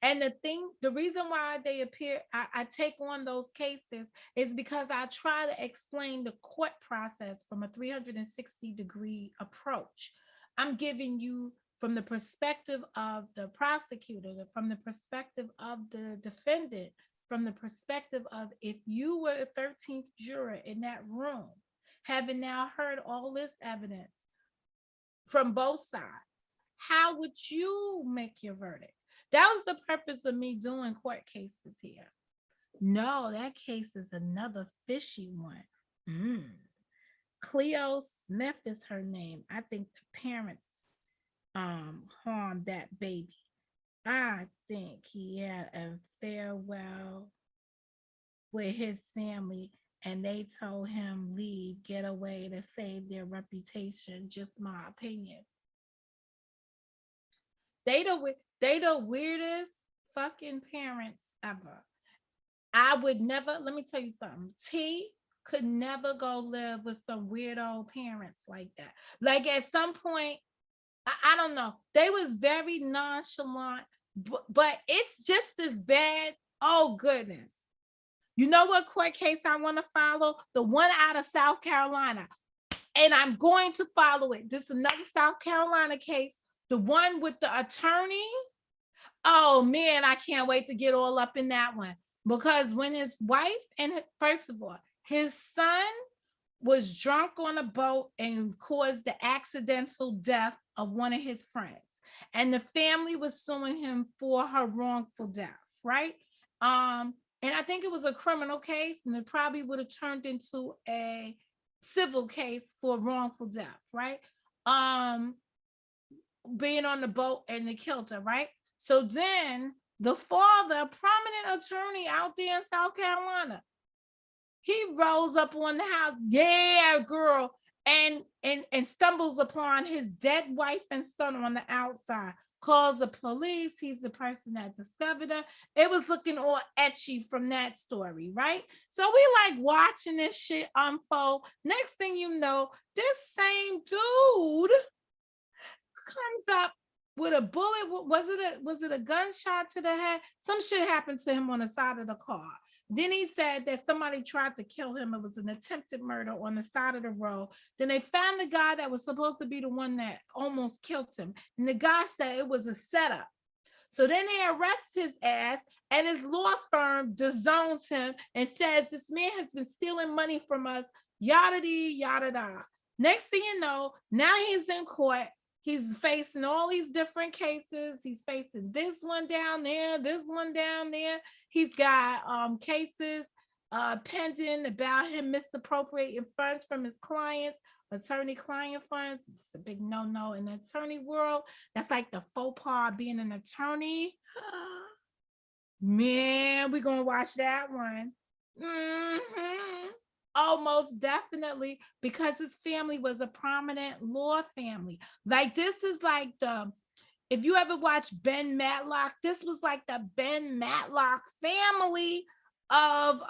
And the reason why they appear, I take on those cases is because I try to explain the court process from a 360-degree approach. I'm giving you from the perspective of the prosecutor, from the perspective of the defendant, from the perspective of if you were a 13th juror in that room, having now heard all this evidence from both sides, how would you make your verdict? That was the purpose of me doing court cases here. No, that case is another fishy one. Cleo Smith is her name. I think the parents harmed that baby. I think he had a farewell with his family and they told him leave, get away to save their reputation. Just my opinion. They the weirdest fucking parents ever. I would never, let me tell you something. T could never go live with some weirdo parents like that. Like, at some point, I don't know. They was very nonchalant, but it's just as bad. Oh, goodness. You know what court case I want to follow? The one out of South Carolina. And I'm going to follow it. This is another South Carolina case. The one with the attorney. Oh, man, I can't wait to get all up in that one. Because when his wife first of all, his son was drunk on a boat and caused the accidental death of one of his friends. And the family was suing him for her wrongful death, right? And I think it was a criminal case, and it probably would have turned into a civil case for wrongful death, right? Being on the boat and they killed her, right? So then the father, a prominent attorney out there in South Carolina, he rolls up on the house, yeah, girl, and stumbles upon his dead wife and son on the outside. Calls the police. He's the person that discovered her. It was looking all etchy from that story, right? So we like watching this shit unfold. Next thing you know, this same dude comes up with a bullet. Was it a gunshot to the head? Some shit happened to him on the side of the car. Then he said that somebody tried to kill him. It was an attempted murder on the side of the road. Then they found the guy that was supposed to be the one that almost killed him. And the guy said it was a setup. So then they arrest his ass, and his law firm disowns him and says this man has been stealing money from us, yada dee, yada da. Next thing you know, now he's in court. He's facing all these different cases. He's facing this one down there, this one down there. He's got cases pending about him misappropriating funds from his clients, attorney-client funds. It's a big no-no in the attorney world. That's like the faux pas being an attorney. Man, we're gonna watch that one. Mm-hmm. Almost definitely, because his family was a prominent law family. Like this is like if you ever watch Ben Matlock, this was like the Ben Matlock family of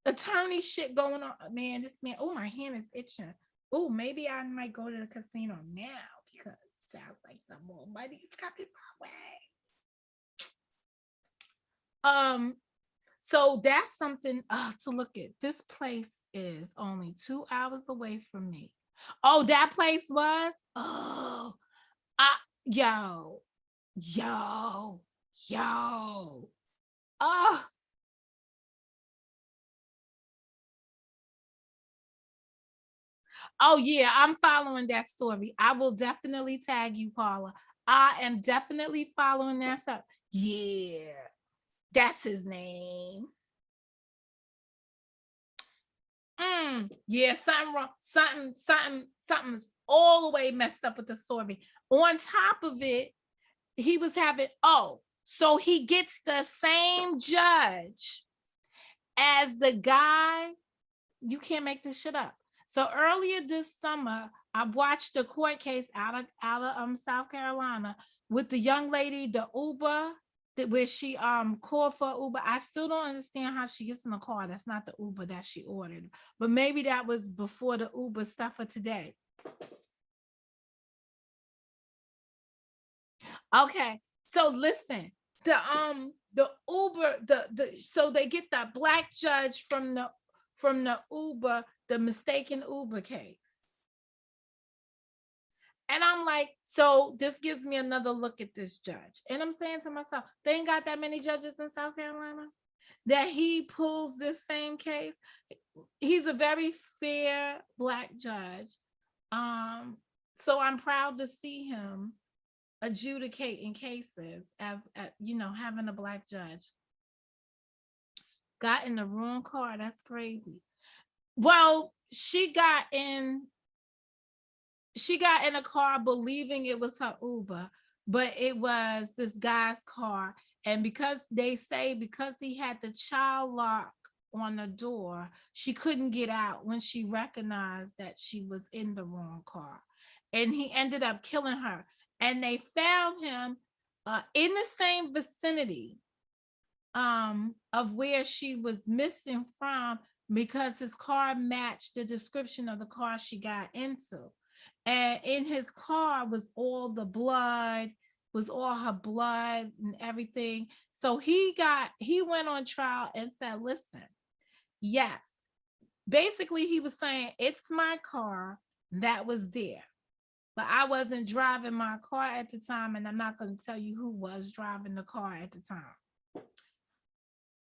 attorney shit going on. Man, this man, oh, my hand is itching. Oh, maybe I might go to the casino now because it sounds like some more money's coming my way. So that's something to look at. This place is only 2 hours away from me. Oh, that place was? Oh, yo. Oh. Oh, yeah, I'm following that story. I will definitely tag you, Paula. I am definitely following that stuff. Yeah, that's his name. Yeah, something wrong. Something's all the way messed up with the story. On top of it, he was having, so he gets the same judge as the guy. You can't make this shit up. So earlier this summer, I watched a court case out of South Carolina with the young lady, the Uber, where she called for Uber. I still don't understand how she gets in the car. That's not the Uber that she ordered, but maybe that was before the Uber stuff for today. Okay, so listen, the Uber, so they get the black judge from the Uber, the mistaken Uber case. And I'm like, so this gives me another look at this judge. And I'm saying to myself, they ain't got that many judges in South Carolina that he pulls this same case. He's a very fair black judge. So I'm proud to see him adjudicating cases as having a black judge. Got in the wrong car. That's crazy. Well, she got in a car believing it was her Uber, but it was this guy's car. And because he had the child lock on the door, she couldn't get out when she recognized that she was in the wrong car. And he ended up killing her. And they found him in the same vicinity of where she was missing from, because his car matched the description of the car she got into. And in his car was all the blood, was all her blood and everything. So he went on trial and said, listen, yes, basically he was saying, it's my car that was there, but I wasn't driving my car at the time, and I'm not going to tell you who was driving the car at the time.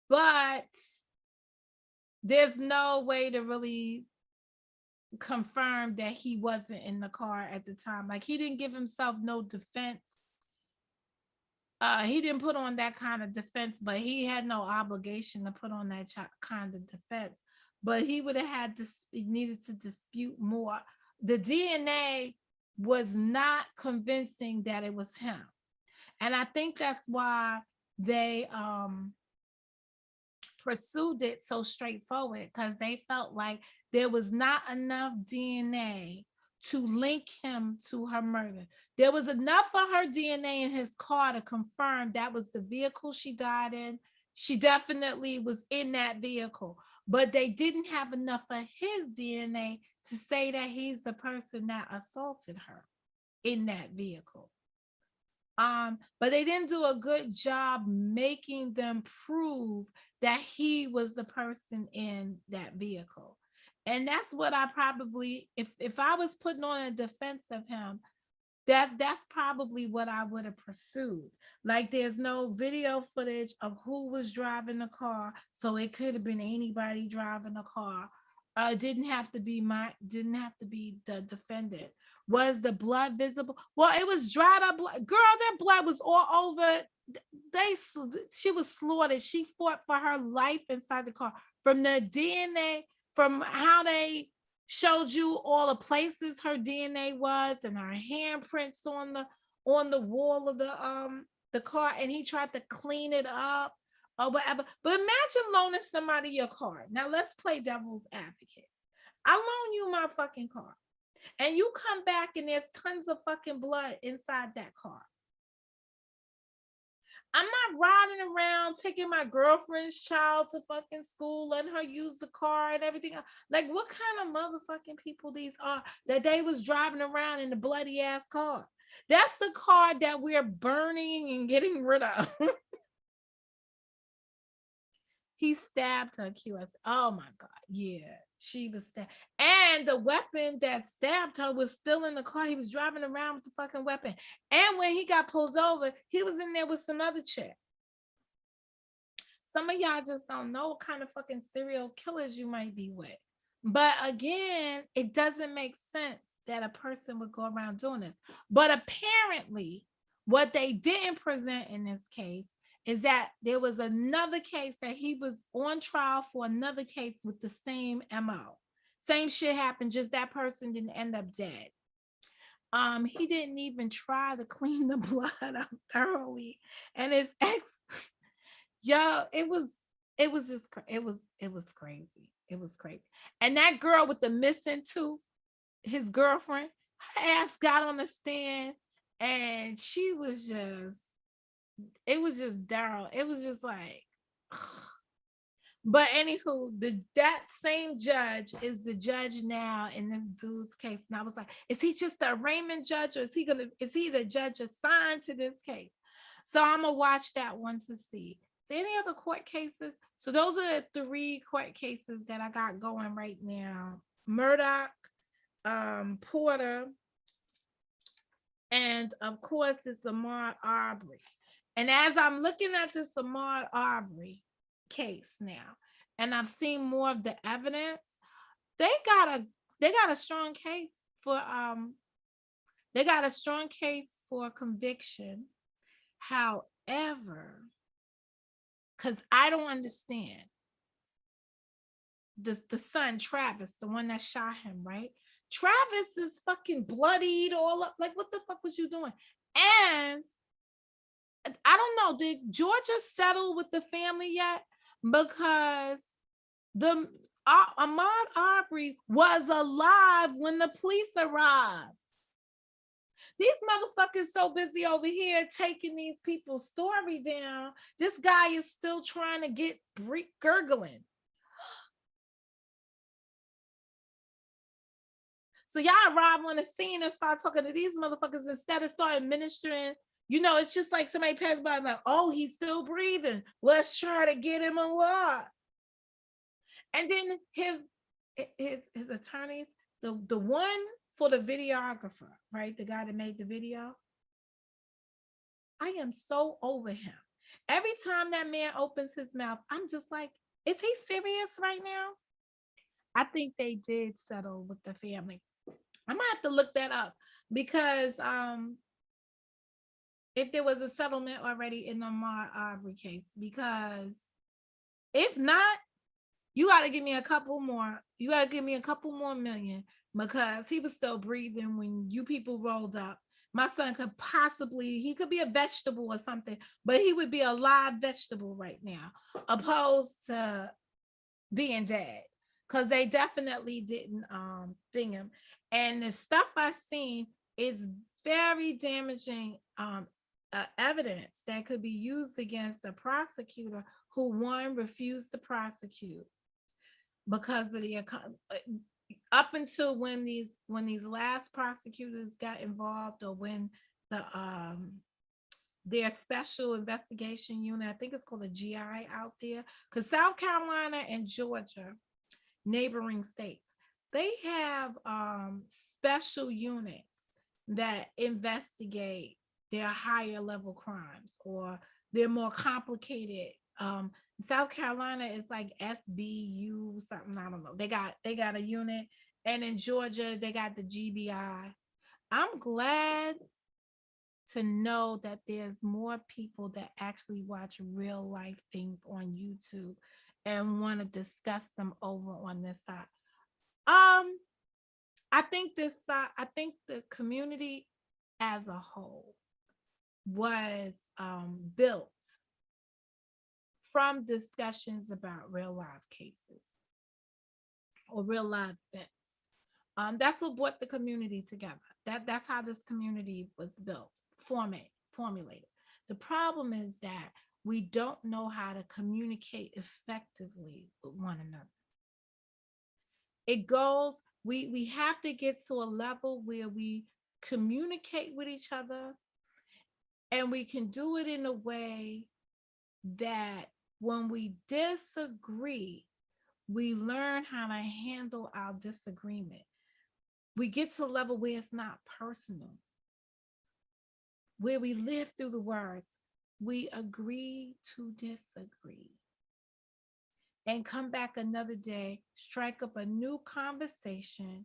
but there's no way to really confirm that he wasn't in the car at the time. Like, he didn't give himself no defense. He didn't put on that kind of defense, but he had no obligation to put on that kind of defense. But he would have had to, he needed to dispute more. The DNA was not convincing that it was him. And I think that's why they pursued it so straightforward, because they felt like there was not enough DNA to link him to her murder. There was enough of her DNA in his car to confirm that was the vehicle she died in. She definitely was in that vehicle, but they didn't have enough of his DNA to say that he's the person that assaulted her in that vehicle. But they didn't do a good job making them prove that he was the person in that vehicle. And that's what I probably, if I was putting on a defense of him, that's probably what I would have pursued. Like, there's no video footage of who was driving the car, so it could have been anybody driving the car. Didn't have to be the defendant. Was the blood visible? Well, it was dried up blood. Girl, that blood was all over. She was slaughtered. She fought for her life inside the car. From the DNA, from how they showed you all the places her DNA was, and her handprints on the wall of the car, and he tried to clean it up or whatever. But imagine loaning somebody your car. Now let's play devil's advocate. I loan you my fucking car, and you come back and there's tons of fucking blood inside that car. I'm not riding around taking my girlfriend's child to fucking school, letting her use the car and everything. Like, what kind of motherfucking people these are that they was driving around in the bloody ass car? That's the car that we're burning and getting rid of. He stabbed her, QS. Oh my God. Yeah, she was stabbed. And the weapon that stabbed her was still in the car. He was driving around with the fucking weapon. And when he got pulled over, he was in there with some other chick. Some of y'all just don't know what kind of fucking serial killers you might be with. But again, it doesn't make sense that a person would go around doing this. But apparently, what they didn't present in this case is that there was another case that he was on trial for, another case with the same MO. Same shit happened, just that person didn't end up dead. He didn't even try to clean the blood up thoroughly. And his ex, yo, it was crazy. It was crazy. And that girl with the missing tooth, his girlfriend, her ass got on the stand, and she was just, it was just Daryl. It was just like, ugh. But anywho, that same judge is the judge now in this dude's case. And I was like, is he just a arraignment judge, or is he the judge assigned to this case? So I'm gonna watch that one to see. Any other court cases? So those are the 3 court cases that I got going right now: Murdoch, Porter, and of course this Ahmaud Arbery. And as I'm looking at this Ahmaud Arbery case now, and I've seen more of the evidence, they got a strong case for conviction. However, because I don't understand the son, Travis, the one that shot him, right? Travis is fucking bloodied all up. Like, what the fuck was you doing? And I don't know, did Georgia settle with the family yet? Because the Ahmaud Arbery was alive when the police arrived. These motherfuckers so busy over here taking these people's story down. This guy is still trying to get gurgling. So y'all arrive on the scene and start talking to these motherfuckers instead of start administering. You know, it's just like somebody passed by and like, oh, he's still breathing. Let's try to get him alive. And then his attorneys, the one for the videographer, right? The guy that made the video. I am so over him. Every time that man opens his mouth, I'm just like, is he serious right now? I think they did settle with the family. I might have to look that up because if there was a settlement already in the Aubrey case, because if not, you got to give me a couple more. You got to give me a couple more million because he was still breathing when you people rolled up. My son could possibly, he could be a vegetable or something, but he would be a live vegetable right now, opposed to being dead. Because they definitely didn't thing him. And the stuff I've seen is very damaging evidence that could be used against the prosecutor who, one, refused to prosecute because of the up until when these last prosecutors got involved, or when the their special investigation unit, I think it's called a GI out there, because South Carolina and Georgia, neighboring states, they have special units that investigate their higher level crimes or their more complicated. South Carolina is like SBU something, I don't know. They got a unit, and in Georgia they got the GBI. I'm glad to know that there's more people that actually watch real life things on YouTube and want to discuss them over on this side. I think the community as a whole was built from discussions about real life cases or real life events. That's what brought the community together. That's how this community was built, formulated. The problem is that we don't know how to communicate effectively with one another. It goes, we have to get to a level where we communicate with each other, and we can do it in a way that when we disagree, we learn how to handle our disagreement. We get to a level where it's not personal, where we live through the words, we agree to disagree, and come back another day, strike up a new conversation,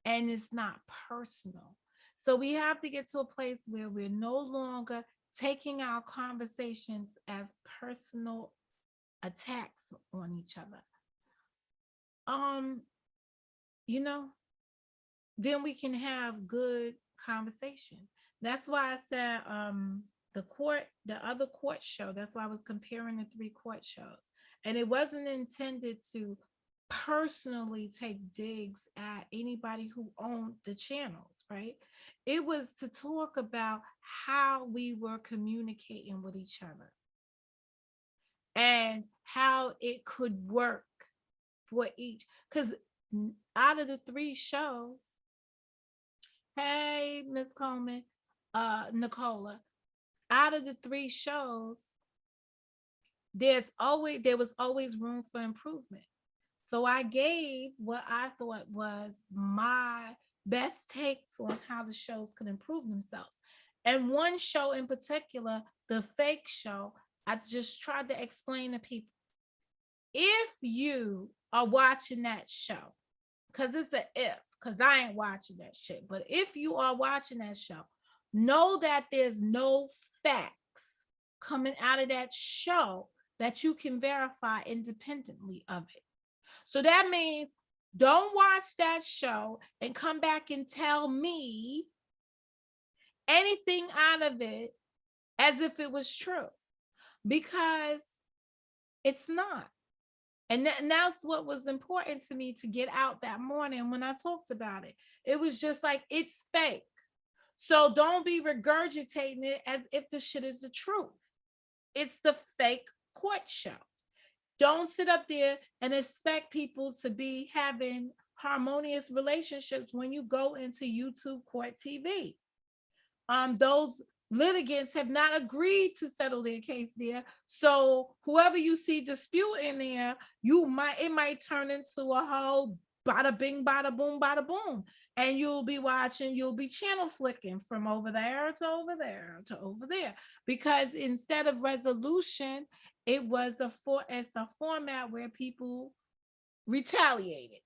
and it's not personal. So we have to get to a place where we're no longer taking our conversations as personal attacks on each other. Then we can have good conversation. That's why I said the other court show, that's why I was comparing the 3 court shows. And it wasn't intended to personally take digs at anybody who owned the channels, right? It was to talk about how we were communicating with each other and how it could work for each. Because out of the 3 shows, hey, Miss Coleman, Nicola, out of the 3 shows, there was always room for improvement. So I gave what I thought was my best takes on how the shows could improve themselves. And one show in particular, the fake show, I just tried to explain to people, if you are watching that show, because it's an if, because I ain't watching that shit, but if you are watching that show, know that there's no facts coming out of that show that you can verify independently of it. So that means don't watch that show and come back and tell me anything out of it as if it was true, because it's not. And that's what was important to me to get out that morning when I talked about it. It was just like, it's fake. So don't be regurgitating it as if the shit is the truth. It's the fake court show. Don't sit up there and expect people to be having harmonious relationships when you go into YouTube court TV. Those litigants have not agreed to settle their case there. So whoever you see disputing there, it might turn into a whole bada bing, bada boom, bada boom. And you'll be watching, you'll be channel flicking from over there to over there to over there. Because instead of resolution, it's a format where people retaliated.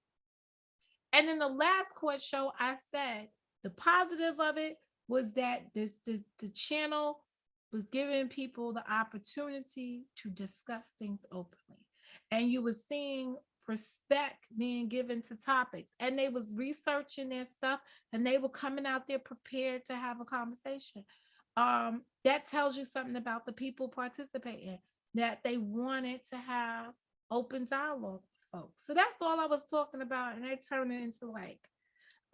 And in the last court show, I said the positive of it was that the channel was giving people the opportunity to discuss things openly. And you were seeing respect being given to topics. And they was researching their stuff and they were coming out there prepared to have a conversation. That tells you something about the people participating, that they wanted to have open dialogue with folks. So that's all I was talking about. And they turned it into like,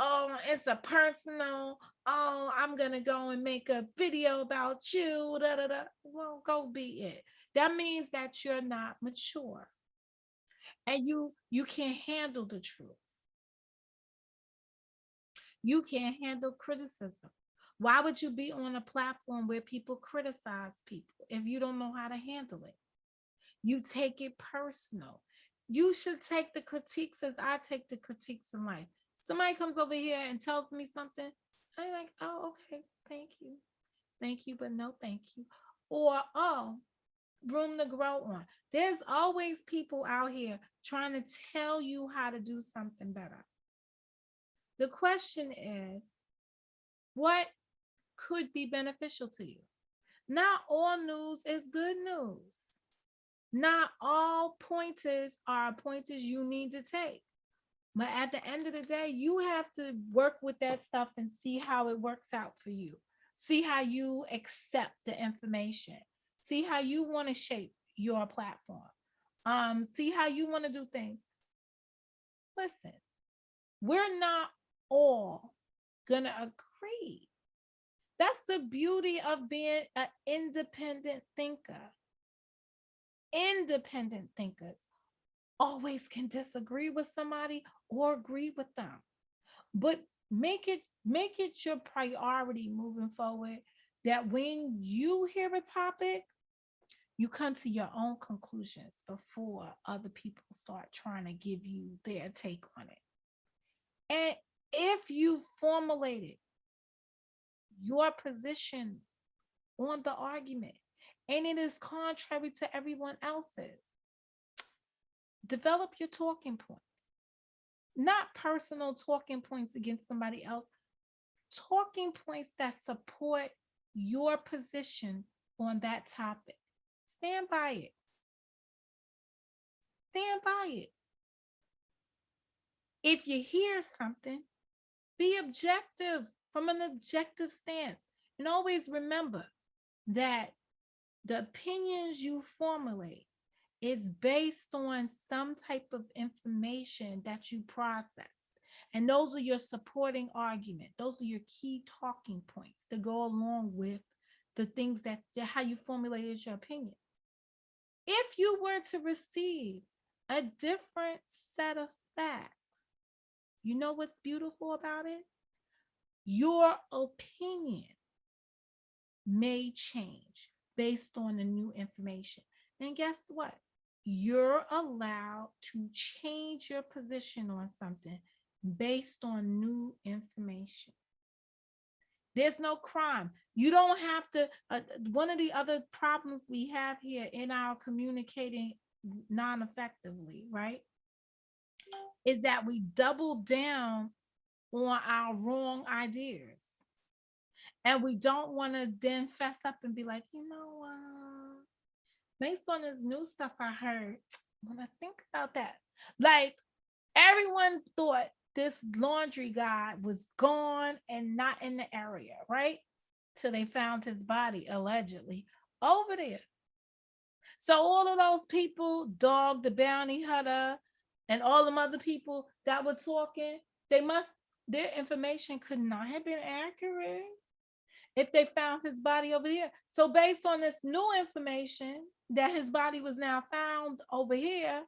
oh, it's a personal, oh, I'm gonna go and make a video about you. Da, da, da. Well, go be it. That means that you're not mature. And you can't handle the truth. You can't handle criticism. Why would you be on a platform where people criticize people if you don't know how to handle it? You take it personal. You should take the critiques as I take the critiques in life. Somebody comes over here and tells me something, I'm like, oh, okay, thank you. Thank you, but no thank you. Or, oh, room to grow on. There's always people out here trying to tell you how to do something better. The question is, what could be beneficial to you? Not all news is good news. Not all pointers are pointers you need to take. But at the end of the day, you have to work with that stuff and see how it works out for you. See how you accept the information. See how you want to shape your platform. See how you want to do things. Listen, we're not all gonna agree. That's the beauty of being an independent thinker. Independent thinkers always can disagree with somebody or agree with them, but make it your priority moving forward that when you hear a topic, you come to your own conclusions before other people start trying to give you their take on it. And if you formulated your position on the argument and it is contrary to everyone else's, develop your talking points. Not personal talking points against somebody else, talking points that support your position on that topic. Stand by it. Stand by it. If you hear something, be objective from an objective stance. And always remember that the opinions you formulate is based on some type of information that you process. And those are your supporting argument. Those are your key talking points to go along with the things that how you formulated your opinion. If you were to receive a different set of facts, you know what's beautiful about it? Your opinion may change based on the new information. And guess what? You're allowed to change your position on something based on new information. There's no crime. You don't have to. One of the other problems we have here in our communicating non-effectively, right, is that we double down on our wrong ideas. And we don't want to then fess up and be like, based on this new stuff I heard, when I think about that, like everyone thought this laundry guy was gone and not in the area, right? Till they found his body allegedly over there. So all of those people, Dog, the bounty hunter, and all them other people that were talking, their information could not have been accurate if they found his body over here. So based on this new information that his body was now found over here,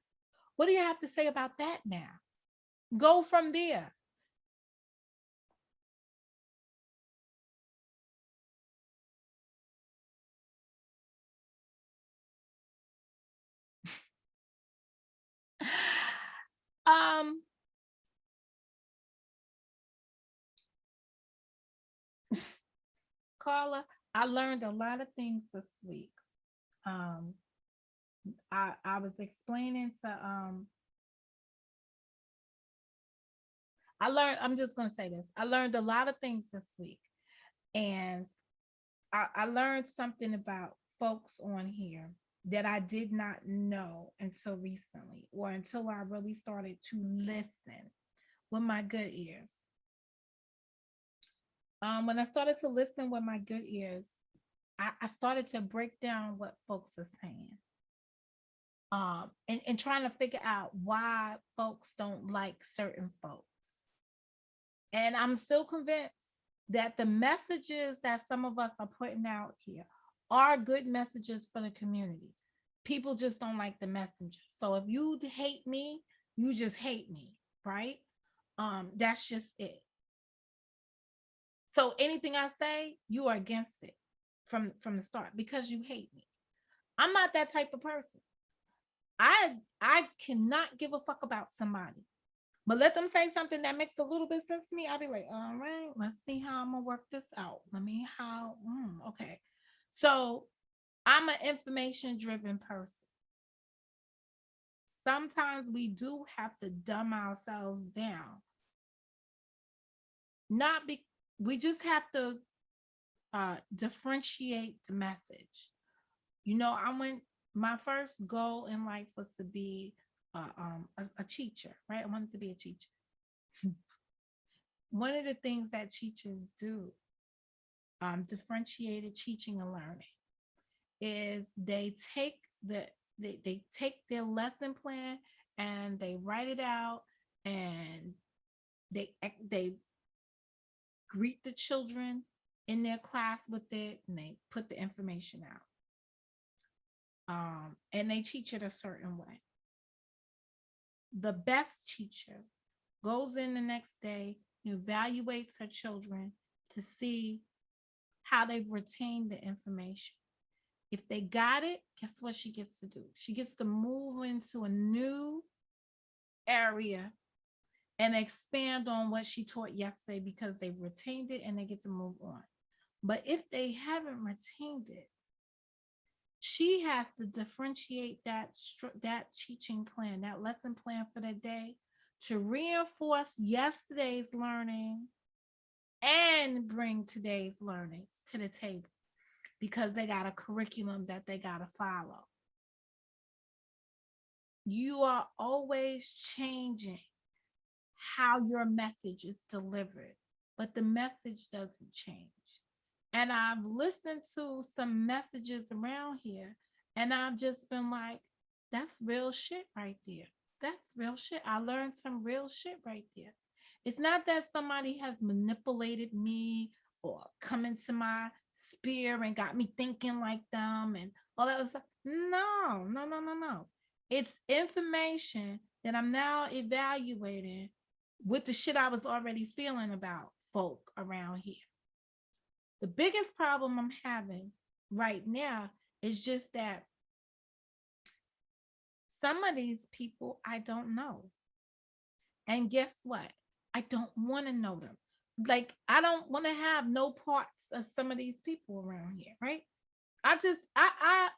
what do you have to say about that now? Go from there. um Carla, I learned a lot of things this week. Um, I was explaining to I'm just gonna say this. I learned a lot of things this week. And I learned something about folks on here that I did not know until recently, or until I really started to listen with my good ears. When I started to listen with my good ears, I started to break down what folks are saying. And trying to figure out why folks don't like certain folks. And I'm still convinced that the messages that some of us are putting out here are good messages for the community. People just don't like the messenger. So if you hate me, you just hate me, right? That's just it. So anything I say, you are against it from the start because you hate me. I'm not that type of person. I cannot give a fuck about somebody. But let them say something that makes a little bit sense to me. I'll be like, all right, let's see how I'm gonna work this out. Okay. So I'm an information driven person. Sometimes we do have to dumb ourselves down. We just have to differentiate the message. My first goal in life was to be a teacher, right? I wanted to be a teacher. One of the things that teachers do, differentiated teaching and learning, is they take their lesson plan and they write it out, and they greet the children in their class with it, and they put the information out. And they teach it a certain way. The best teacher goes in the next day, evaluates her children to see how they've retained the information. If they got it, guess what she gets to do? She gets to move into a new area and expand on what she taught yesterday because they've retained it and they get to move on. But if they haven't retained it, she has to differentiate that teaching plan, that lesson plan for the day, to reinforce yesterday's learning and bring today's learnings to the table, because they got a curriculum that they got to follow. You are always changing how your message is delivered, but the message doesn't change. And I've listened to some messages around here, and I've just been like, that's real shit right there. That's real shit. I learned some real shit right there. It's not that somebody has manipulated me or come into my sphere and got me thinking like them and all that other stuff. No. It's information that I'm now evaluating with the shit I was already feeling about folk around here. The biggest problem I'm having right now is just that some of these people I don't know. And guess what? I don't want to know them. Like, I don't want to have no parts of some of these people around here, right? I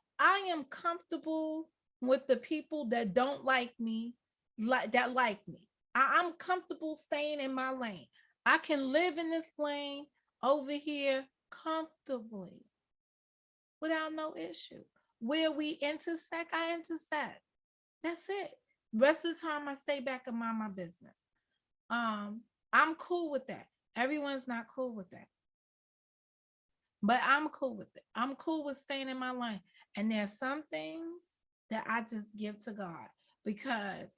am comfortable with the people that don't like me, that like me. I'm comfortable staying in my lane. I can live in this lane over here comfortably without no issue. Where we intersect, I intersect. That's it. Rest of the time, I stay back and mind my business. I'm cool with that. Everyone's not cool with that. But I'm cool with it. I'm cool with staying in my lane. And there's some things that I just give to God, because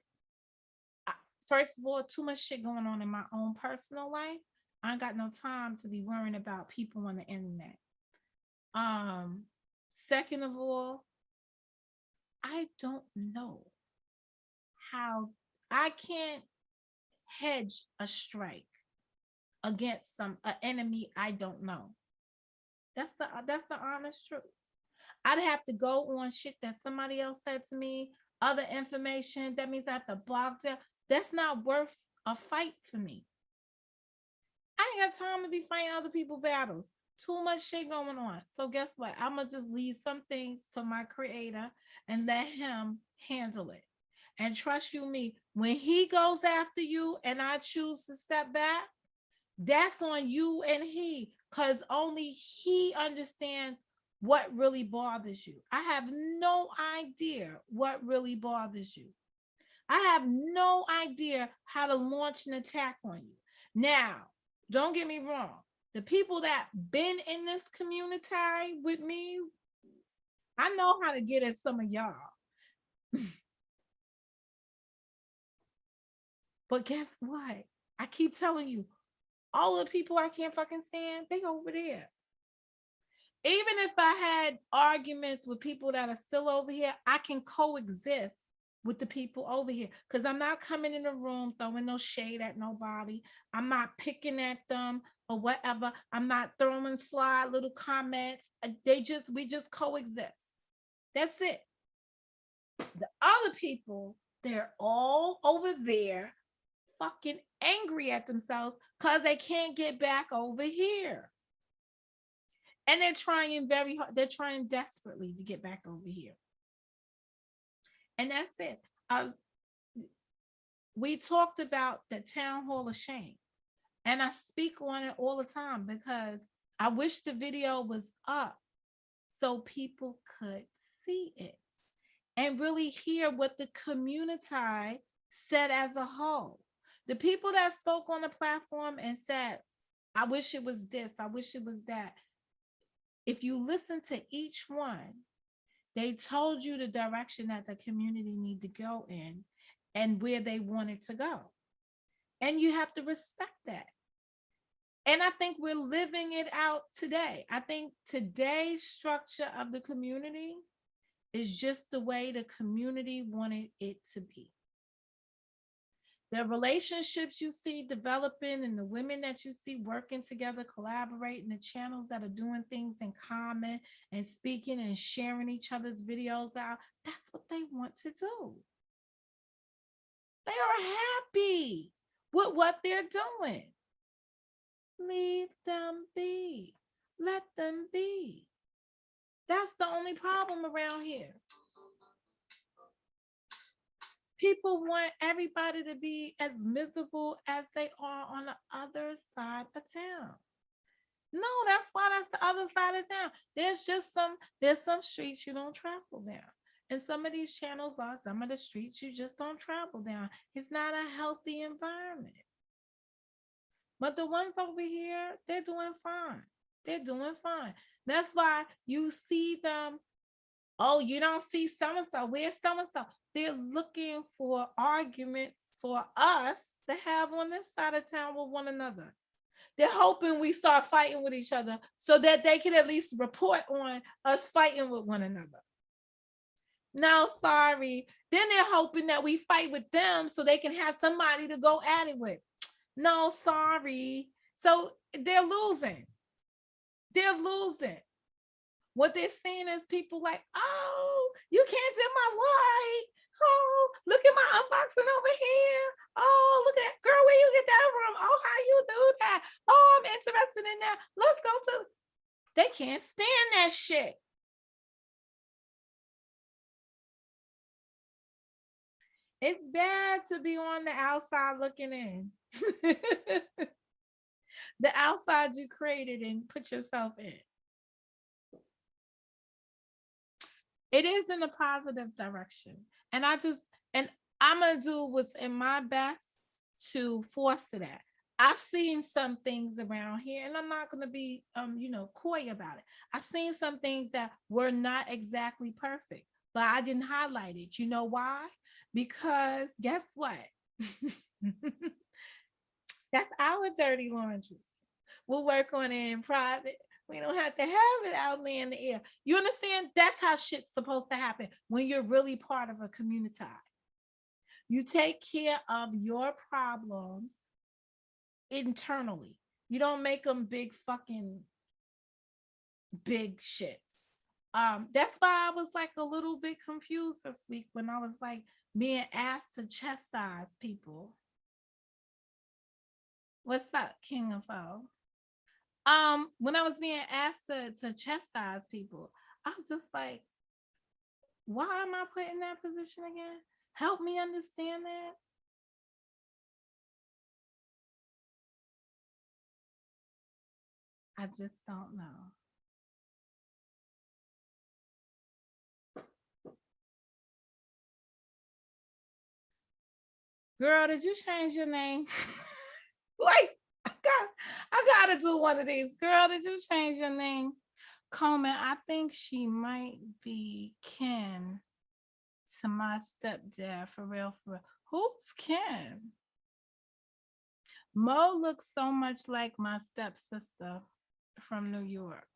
first of all, too much shit going on in my own personal life. I ain't got no time to be worrying about people on the internet. Second of all, I don't know how I can't hedge a strike against an enemy I don't know. That's the honest truth. I'd have to go on shit that somebody else said to me, other information. That means I have to block down. That's not worth a fight for me. I ain't got time to be fighting other people's battles. Too much shit going on. So guess what? I'm gonna just leave some things to my creator and let him handle it. And trust you me, when he goes after you and I choose to step back, that's on you and he, because only he understands what really bothers you. I have no idea what really bothers you. I have no idea how to launch an attack on you. Now, don't get me wrong. The people that been in this community with me, I know how to get at some of y'all. But guess what? I keep telling you, all the people I can't fucking stand, they over there. Even if I had arguments with people that are still over here, I can coexist with the people over here, because I'm not coming in the room throwing no shade at nobody. I'm not picking at them or whatever. I'm not throwing sly little comments. We just coexist. That's it. The other people, they're all over there fucking angry at themselves because they can't get back over here. And they're trying very hard. They're trying desperately to get back over here. And that's it. We talked about the town hall of shame. And I speak on it all the time because I wish the video was up so people could see it and really hear what the community said as a whole. The people that spoke on the platform and said, I wish it was this, I wish it was that. If you listen to each one, they told you the direction that the community need to go in and where they wanted to go. And you have to respect that. And I think we're living it out today. I think today's structure of the community is just the way the community wanted it to be. The relationships you see developing and the women that you see working together, collaborating, the channels that are doing things in common and speaking and sharing each other's videos out, that's what they want to do. They are happy with what they're doing. Leave them be. Let them be. That's the only problem around here. People want everybody to be as miserable as they are on the other side of town. No, that's why that's the other side of town. There's some streets you don't travel down. And some of these channels are some of the streets you just don't travel down. It's not a healthy environment. But the ones over here, they're doing fine. They're doing fine. That's why you see them. Oh, you don't see so-and-so. Where's so-and-so? They're looking for arguments for us to have on this side of town with one another. They're hoping we start fighting with each other so that they can at least report on us fighting with one another. No, sorry. Then they're hoping that we fight with them so they can have somebody to go at it with. No, sorry. So they're losing. They're losing. What they're saying is people like, oh, you can't dim my light. Oh, look at my unboxing over here. Oh, look at that. Girl, where you get that from? Oh, how you do that? Oh, I'm interested in that. Let's go to. They can't stand that shit. It's bad to be on the outside looking in. The outside you created and put yourself in. It is in a positive direction. And I'm going to do what's in my best to foster that. I've seen some things around here, and I'm not going to be, coy about it. I've seen some things that were not exactly perfect, but I didn't highlight it. You know why? Because guess what? That's our dirty laundry. We'll work on it in private. We don't have to have it out there in the air. You understand? That's how shit's supposed to happen when you're really part of a community. You take care of your problems internally. You don't make them big shit. That's why I was like a little bit confused this week when I was like being asked to chastise people. What's up, King of O? When I was being asked to chastise people, I was just like, why am I put in that position again? Help me understand that. I just don't know. Girl, did you change your name? Like, I gotta do one of these. Girl, did you change your name? Coleman, I think she might be kin to my stepdad, for real, for real. Who's kin? Mo looks so much like my stepsister from New York.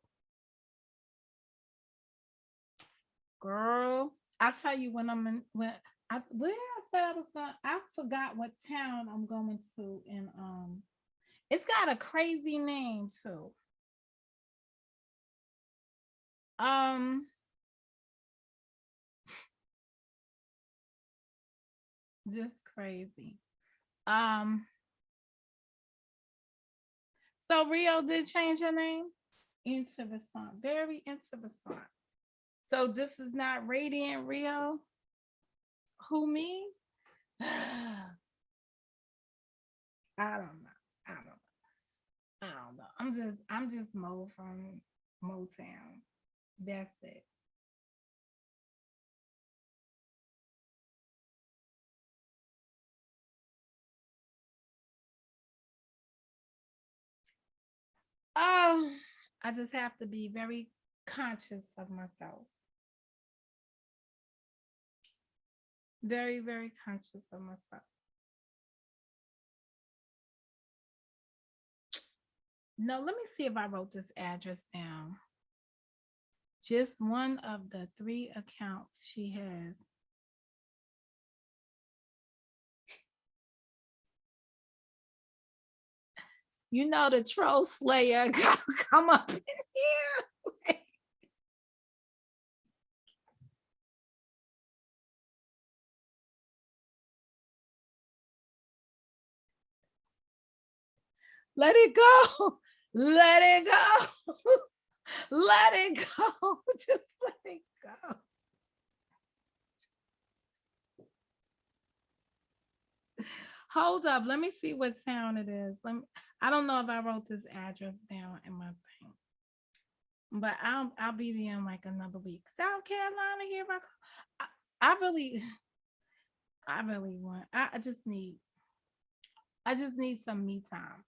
Girl, I tell you when I'm in where I said I was going, I forgot what town I'm going to, and it's got a crazy name too. Just crazy. So Rio did change her name? Interessant. Very interessant. So this is not Radiant Rio? Who, me? I don't know. I don't know. I don't know. I'm just Mo from Motown. That's it. Oh, I just have to be very conscious of myself. Very, very conscious of myself. No, let me see if I wrote this address down. Just one of the 3 accounts she has. You know the troll slayer come up in here. Let it go. Let it go. Let it go. Just let it go. Hold up. Let me see what town it is. I don't know if I wrote this address down in my thing, but I'll be there in like another week. South Carolina, here I really want. I just need some me time.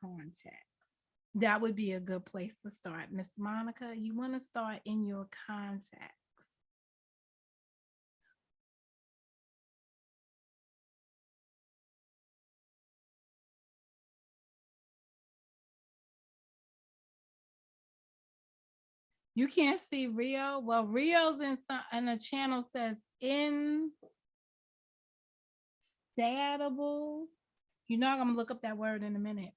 Contacts. That would be a good place to start. Miss Monica, you want to start in your contacts. You can't see Rio. Well, Rio's in some, and the channel says instable. You know, I'm gonna look up that word in a minute.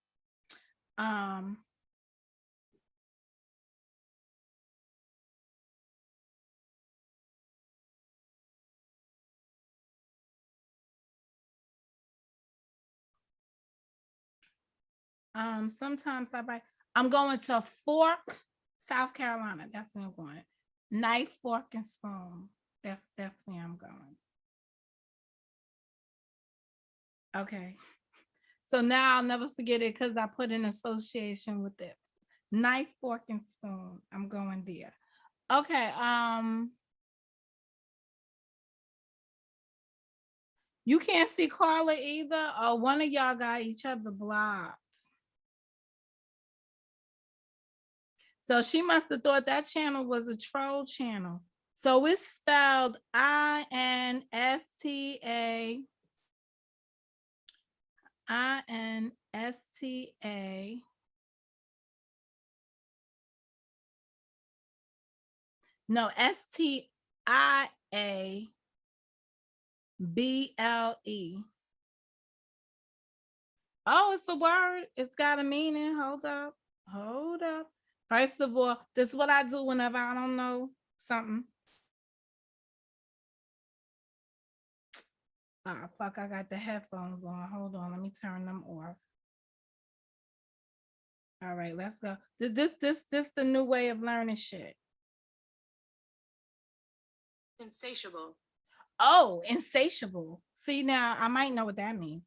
Sometimes I'm going to Fork, South Carolina. That's where I'm going. Knife, fork, and spoon. That's where I'm going. Okay. So now I'll never forget it because I put an association with it. Knife, fork, and spoon. I'm going there. Okay. You can't see Carla either, or one of y'all got each other blocked. So she must have thought that channel was a troll channel. So it's spelled INSTA. INSTA. No, STIABLE. Oh, it's a word. It's got a meaning. Hold up. Hold up. First of all, this is what I do whenever I don't know something. Ah, fuck, I got the headphones on. Hold on, let me turn them off. All right, let's go. This the new way of learning shit. Insatiable. Oh, insatiable. See, now I might know what that means.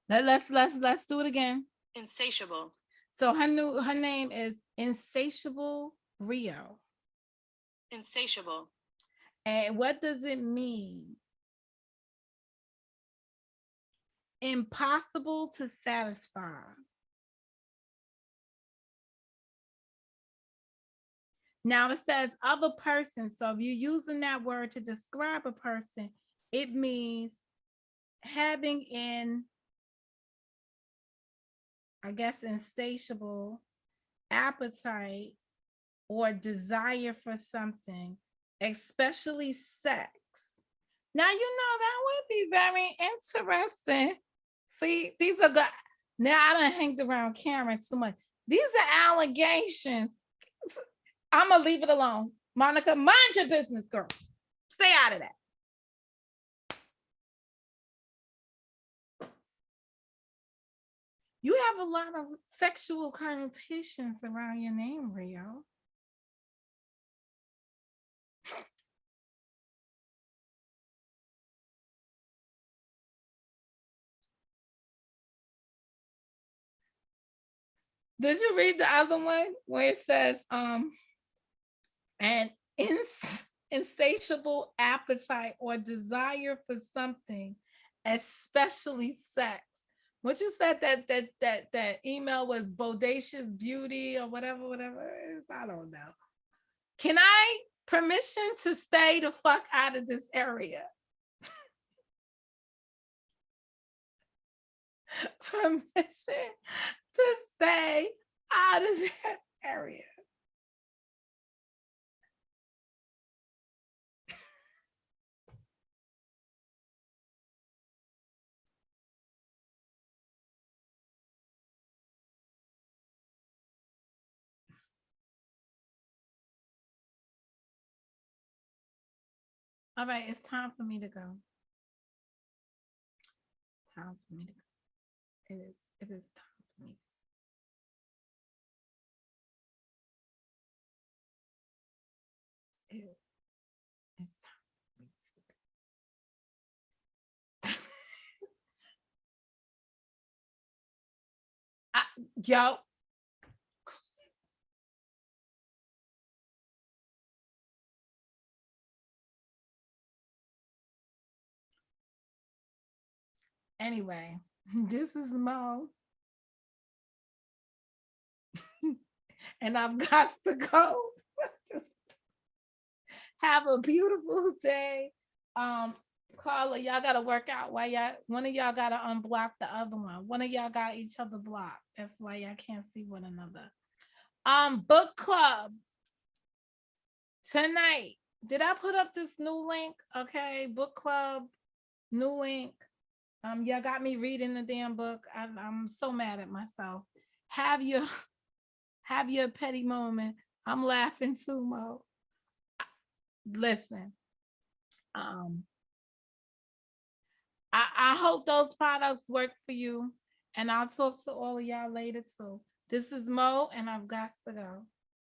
Let's do it again. Insatiable. So her name is Insatiable Rio. Insatiable. And what does it mean? Impossible to satisfy. Now it says of a person. So if you're using that word to describe a person, it means having I guess, insatiable appetite or desire for something, especially sex. Now, that would be very interesting. See, these are good. Now, I done hanged around Karen too much. These are allegations. I'm going to leave it alone. Monica, mind your business, girl. Stay out of that. You have a lot of sexual connotations around your name, Rio. Did you read the other one where it says an insatiable appetite or desire for something, especially sex? What you said that email was bodacious beauty or whatever. I don't know. Can I permission to stay the fuck out of this area? Permission to stay out of that area. All right, it's time for me to go. Time for me to go. It is time for me. It's time for me. Yo. Anyway, this is Mo. And I've got to go. Just have a beautiful day. Carla, y'all gotta work out why one of y'all gotta unblock the other one. One of y'all got each other blocked. That's why y'all can't see one another. Book club tonight. Did I put up this new link? Okay, book club, new link. Y'all got me reading the damn book. I'm so mad at myself. Have your petty moment. I'm laughing too, Mo. Listen, I hope those products work for you, and I'll talk to all of y'all later too. This is Mo, and I've got to go.